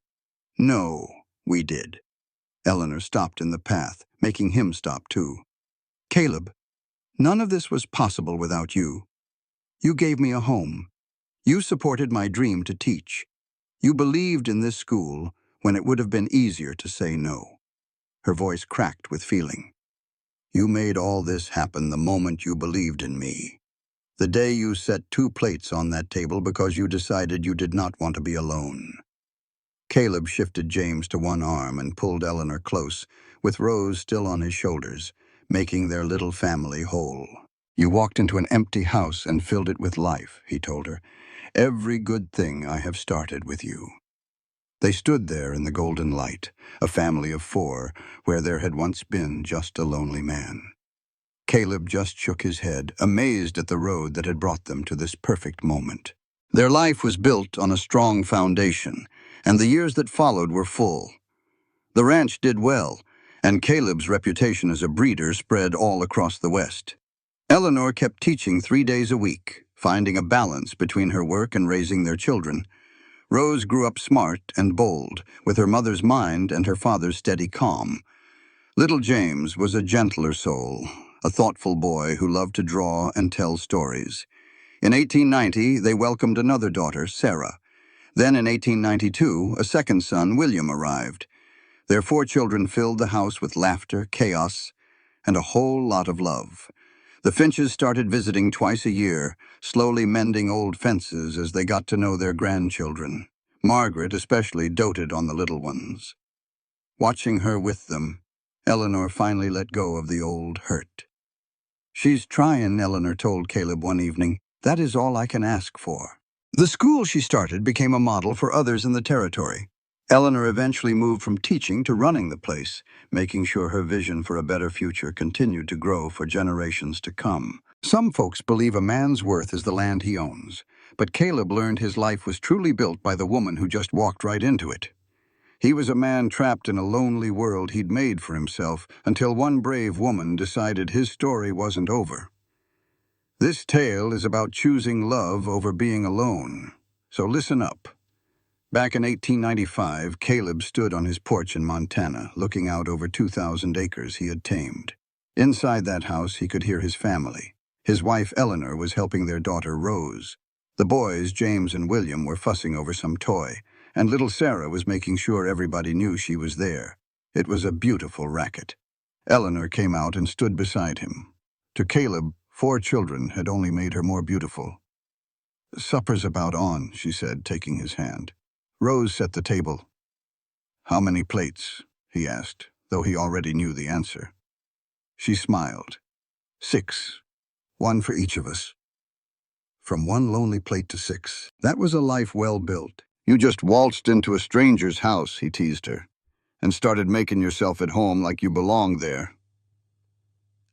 "No, we did." Eleanor stopped in the path, making him stop too. "Caleb, none of this was possible without you. You gave me a home. You supported my dream to teach. You believed in this school when it would have been easier to say no." Her voice cracked with feeling. "You made all this happen the moment you believed in me. The day you set 2 plates on that table because you decided you did not want to be alone." Caleb shifted James to one arm and pulled Eleanor close, with Rose still on his shoulders, making their little family whole. "You walked into an empty house and filled it with life," he told her. "Every good thing I have started with you." They stood there in the golden light, a family of 4, where there had once been just a lonely man. Caleb just shook his head, amazed at the road that had brought them to this perfect moment. Their life was built on a strong foundation, and the years that followed were full. The ranch did well, and Caleb's reputation as a breeder spread all across the West. Eleanor kept teaching 3 days a week, finding a balance between her work and raising their children. Rose grew up smart and bold, with her mother's mind and her father's steady calm. Little James was a gentler soul, a thoughtful boy who loved to draw and tell stories. In 1890, they welcomed another daughter, Sarah. Then in 1892, a second son, William, arrived. Their 4 children filled the house with laughter, chaos, and a whole lot of love. The Finches started visiting twice a year, slowly mending old fences as they got to know their grandchildren. Margaret especially doted on the little ones. Watching her with them, Eleanor finally let go of the old hurt. "She's trying," Eleanor told Caleb one evening. "That is all I can ask for." The school she started became a model for others in the territory. Eleanor eventually moved from teaching to running the place, making sure her vision for a better future continued to grow for generations to come. Some folks believe a man's worth is the land he owns, but Caleb learned his life was truly built by the woman who just walked right into it. He was a man trapped in a lonely world he'd made for himself until one brave woman decided his story wasn't over. This tale is about choosing love over being alone, so listen up. Back in 1895, Caleb stood on his porch in Montana, looking out over 2,000 acres he had tamed. Inside that house, he could hear his family. His wife, Eleanor, was helping their daughter, Rose. The boys, James and William, were fussing over some toy, and little Sarah was making sure everybody knew she was there. It was a beautiful racket. Eleanor came out and stood beside him. To Caleb, 4 children had only made her more beautiful. "Supper's about on," she said, taking his hand. Rose set the table. "How many plates?" he asked, though he already knew the answer. She smiled. 6. 1 for each of us." From one lonely plate to 6. That was a life well built. You just waltzed into a stranger's house, he teased her, and started making yourself at home like you belonged there.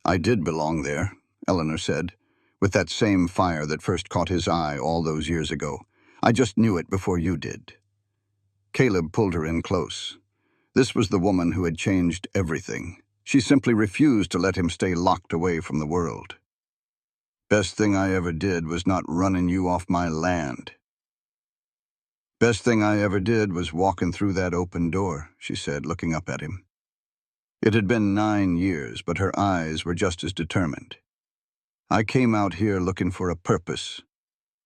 I did belong there, Eleanor said, with that same fire that first caught his eye all those years ago. I just knew it before you did. Caleb pulled her in close. This was the woman who had changed everything. She simply refused to let him stay locked away from the world. Best thing I ever did was not running you off my land. Best thing I ever did was walking through that open door, she said, looking up at him. It had been 9 years, but her eyes were just as determined. I came out here looking for a purpose.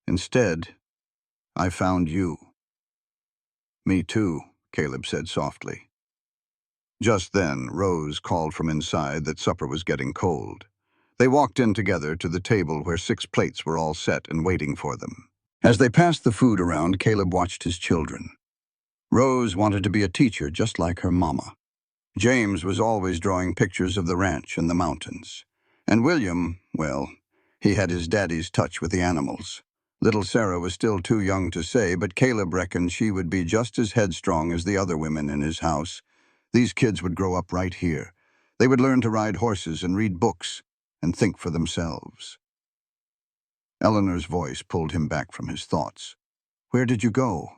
Instead, I found you. Me too, Caleb said softly. Just then, Rose called from inside that supper was getting cold. They walked in together to the table where 6 plates were all set and waiting for them. As they passed the food around, Caleb watched his children. Rose wanted to be a teacher just like her mama. James was always drawing pictures of the ranch and the mountains. And William, well, he had his daddy's touch with the animals. Little Sarah was still too young to say, but Caleb reckoned she would be just as headstrong as the other women in his house. These kids would grow up right here. They would learn to ride horses and read books and think for themselves. Eleanor's voice pulled him back from his thoughts. Where did you go?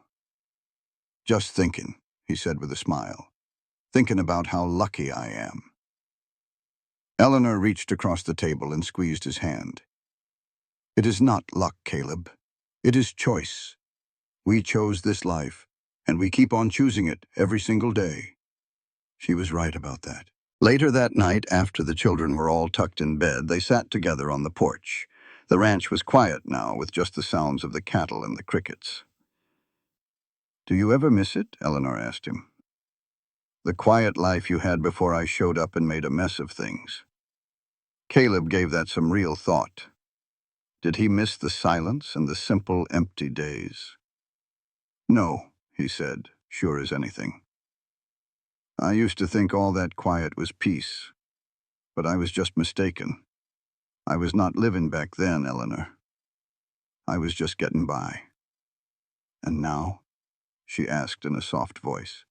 Just thinking, he said with a smile. Thinking about how lucky I am. Eleanor reached across the table and squeezed his hand. It is not luck, Caleb. It is choice. We chose this life, and we keep on choosing it every single day. She was right about that. Later that night, after the children were all tucked in bed, they sat together on the porch. The ranch was quiet now, with just the sounds of the cattle and the crickets. Do you ever miss it? Eleanor asked him. The quiet life you had before I showed up and made a mess of things. Caleb gave that some real thought. Did he miss the silence and the simple, empty days? No, he said, sure as anything. I used to think all that quiet was peace, but I was just mistaken. I was not living back then, Eleanor. I was just getting by. And now? She asked in a soft voice.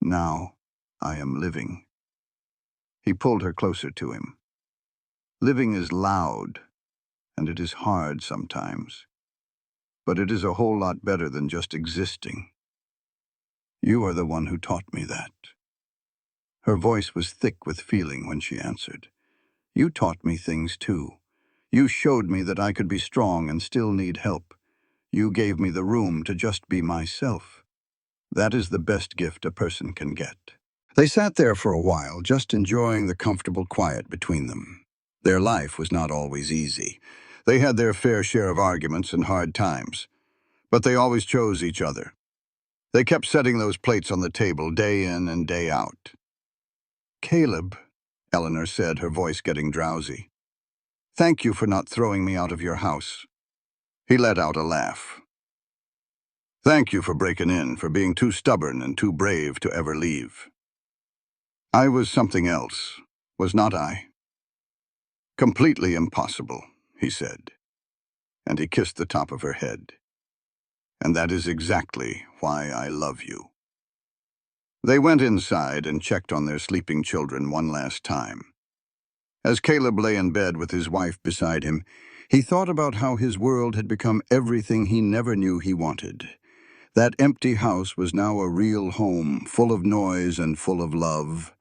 Now, I am living. He pulled her closer to him. Living is loud, and it is hard sometimes. But it is a whole lot better than just existing. You are the one who taught me that. Her voice was thick with feeling when she answered. You taught me things too. You showed me that I could be strong and still need help. You gave me the room to just be myself. That is the best gift a person can get. They sat there for a while, just enjoying the comfortable quiet between them. Their life was not always easy. They had their fair share of arguments and hard times. But they always chose each other. They kept setting those plates on the table day in and day out. Caleb, Eleanor said, her voice getting drowsy. Thank you for not throwing me out of your house. He let out a laugh. Thank you for breaking in, for being too stubborn and too brave to ever leave. I was something else, was not I? Completely impossible, he said, and he kissed the top of her head. And that is exactly why I love you. They went inside and checked on their sleeping children one last time. As Caleb lay in bed with his wife beside him, he thought about how his world had become everything he never knew he wanted. That empty house was now a real home, full of noise and full of love.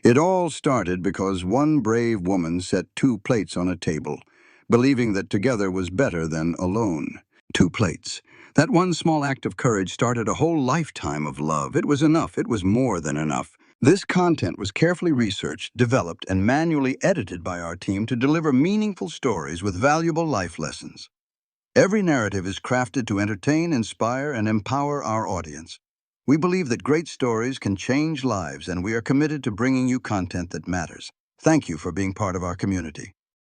It all started because one brave woman set 2 plates on a table, believing that together was better than alone. 2 plates. That one small act of courage started a whole lifetime of love. It was enough. It was more than enough. This content was carefully researched, developed, and manually edited by our team to deliver meaningful stories with valuable life lessons. Every narrative is crafted to entertain, inspire, and empower our audience. We believe that great stories can change lives, and we are committed to bringing you content that matters. Thank you for being part of our community.